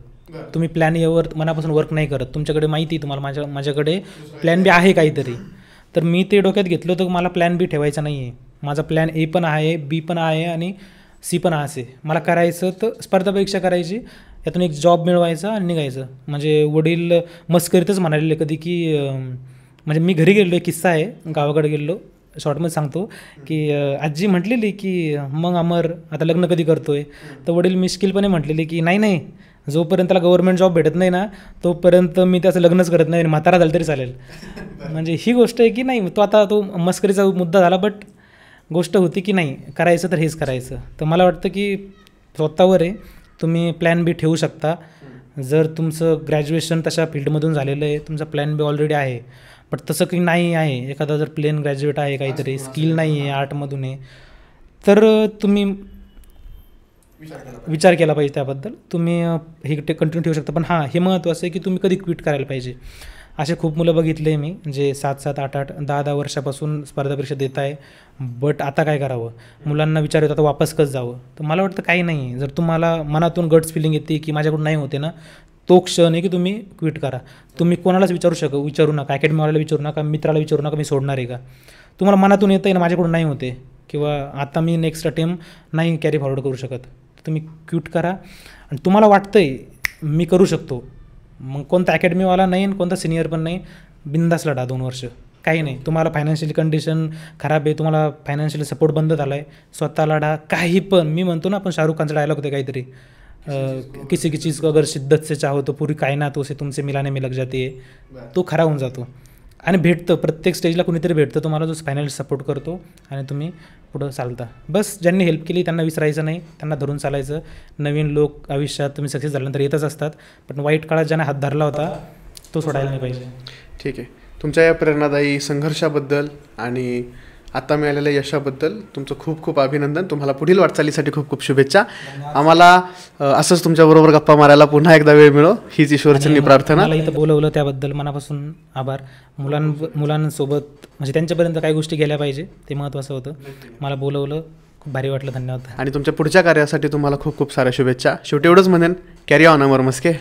तुम्ही प्लॅन एवर मनापासून वर्क नाही करत, तुमच्याकडे माहिती आहे तुम्हाला माझ्याकडे प्लॅन बी आहे काहीतरी, तर मी ते डोक्यात घेतलं होतं की मला प्लॅन बी ठेवायचा नाही आहे. माझा प्लॅन ए पण आहे, बी पण आहे, आणि सी पण आहे. मला करायचं तर स्पर्धा परीक्षा करायची, यातून एक जॉब मिळवायचा आणि निघायचं. म्हणजे वडील मस्करीतच म्हणालेले कधी की, म्हणजे मी घरी गेलो, एक किस्सा आहे, गावाकडे गेलो, शॉर्टमध्ये सांगतो की आजी म्हटलेली की मग अमर आता लग्न कधी करतो आहे. तर वडील मिश्किलपणे म्हटलेले की नाही, जोपर्यंत त्याला गव्हर्नमेंट जॉब भेटत नाही ना तोपर्यंत मी त्याचं लग्नच करत नाही, म्हातारा झालं तरी चालेल. म्हणजे ही गोष्ट आहे की नाही, तो मस्करीचा मुद्दा झाला, बट गोष्ट होती की नाही करायचं तर हेच करायचं. तर मला वाटतं की स्वतःवर आहे, तुम्ही प्लॅन बी ठेवू शकता. जर तुमचं ग्रॅज्युएशन तशा फील्डमधून झालेलं आहे, तुमचा प्लॅन बी ऑलरेडी आहे, बट तसं की नाही आहे, एखादा जर प्लेन ग्रॅज्युएट आहे, काहीतरी स्किल नाही आहे, आर्टमधून आहे, तर तुम्ही विचार केला पाहिजे त्याबद्दल. तुम्ही हे कंटिन्यू ठेवू शकता. पण हां, हे महत्त्वाचं आहे की तुम्ही कधी क्विट करायला पाहिजे. असे खूप मुलं बघितले मी, जे 7-7, 8-8, 10-10 वर्षापासून स्पर्धा परीक्षा देत आहे, बट आता काय करावं, मुलांना विचार येतो आता वापस कसं जावं. तर मला वाटतं काही नाही आहे. जर तुम्हाला मनातून गट्स फिलिंग येते की माझ्याकडून नाही होते ना, तो क्षण आहे की तुम्ही क्विट करा. तुम्ही कोणालाच विचारू नका, अकॅडमीवाल्याला विचारू नका, मित्राला विचारू नका मी सोडणार आहे का. तुम्हाला मनातून येतं आहे ना माझ्याकडून नाही होते, किंवा आता मी नेक्स्ट अटेम्प्ट नाही कॅरी फॉरवर्ड करू शकत, तुम्ही क्विट करा. आणि तुम्हाला वाटतं आहे मी करू शकतो, मग कोणता अकॅडमीवाला नाही आणि कोणता सिनियर पण नाही, बिंदास लढा 2 वर्ष, काही नाही. तुम्हाला फायनान्शियल कंडिशन खराब आहे, तुम्हाला फायनान्शियल सपोर्ट बंद झाला आहे, स्वतः लढा. काही पण, मी म्हणतो ना, आपण शाहरुख खानचा डायलॉग होते काहीतरी, किसी की चीज़ को अगर शिद्दत से चाहो तो पूरी कायनात उसे तुमसे मिलाने में लग जाती है. तो खरा होऊन जातो, आणि भेटतं प्रत्येक स्टेजला कुणीतरी भेटतं तुम्हाला जो फायनान्शियल सपोर्ट करतो, आणि तुम्ही पुढं चालता. बस ज्यांनी हेल्प केली त्यांना विसरायचं नाही, त्यांना धरून चालायचं. नवीन लोक आयुष्यात तुम्ही सक्सेस झाल्यानंतर येतच असतात, पण वाईट काळात ज्याने हात धरला होता तो सोडायला नाही पाहिजे. ठीक आहे. तुमच्या या प्रेरणादायी संघर्षाबद्दल आणि आता मिळालेल्या यशाबद्दल तुमचं खूप खूप अभिनंदन. तुम्हाला पुढील वाटचालीसाठी खूप खूप शुभेच्छा. आम्हाला असंच तुमच्याबरोबर गप्पा मारायला पुन्हा एकदा वेळ मिळो, हीच ईश्वरचरणी प्रार्थना. मला इथं बोलवलं त्याबद्दल मनापासून आभार. मुलांसोबत म्हणजे त्यांच्यापर्यंत काही गोष्टी गेल्या पाहिजे, ते महत्त्वाचं होतं. मला बोलवलं, खूप भारी वाटलं, धन्यवाद. आणि तुमच्या पुढच्या कार्यासाठी तुम्हाला खूप खूप साऱ्या शुभेच्छा. शेवटी एवढंच म्हणेन, कॅरी ऑन अमर म्हस्के.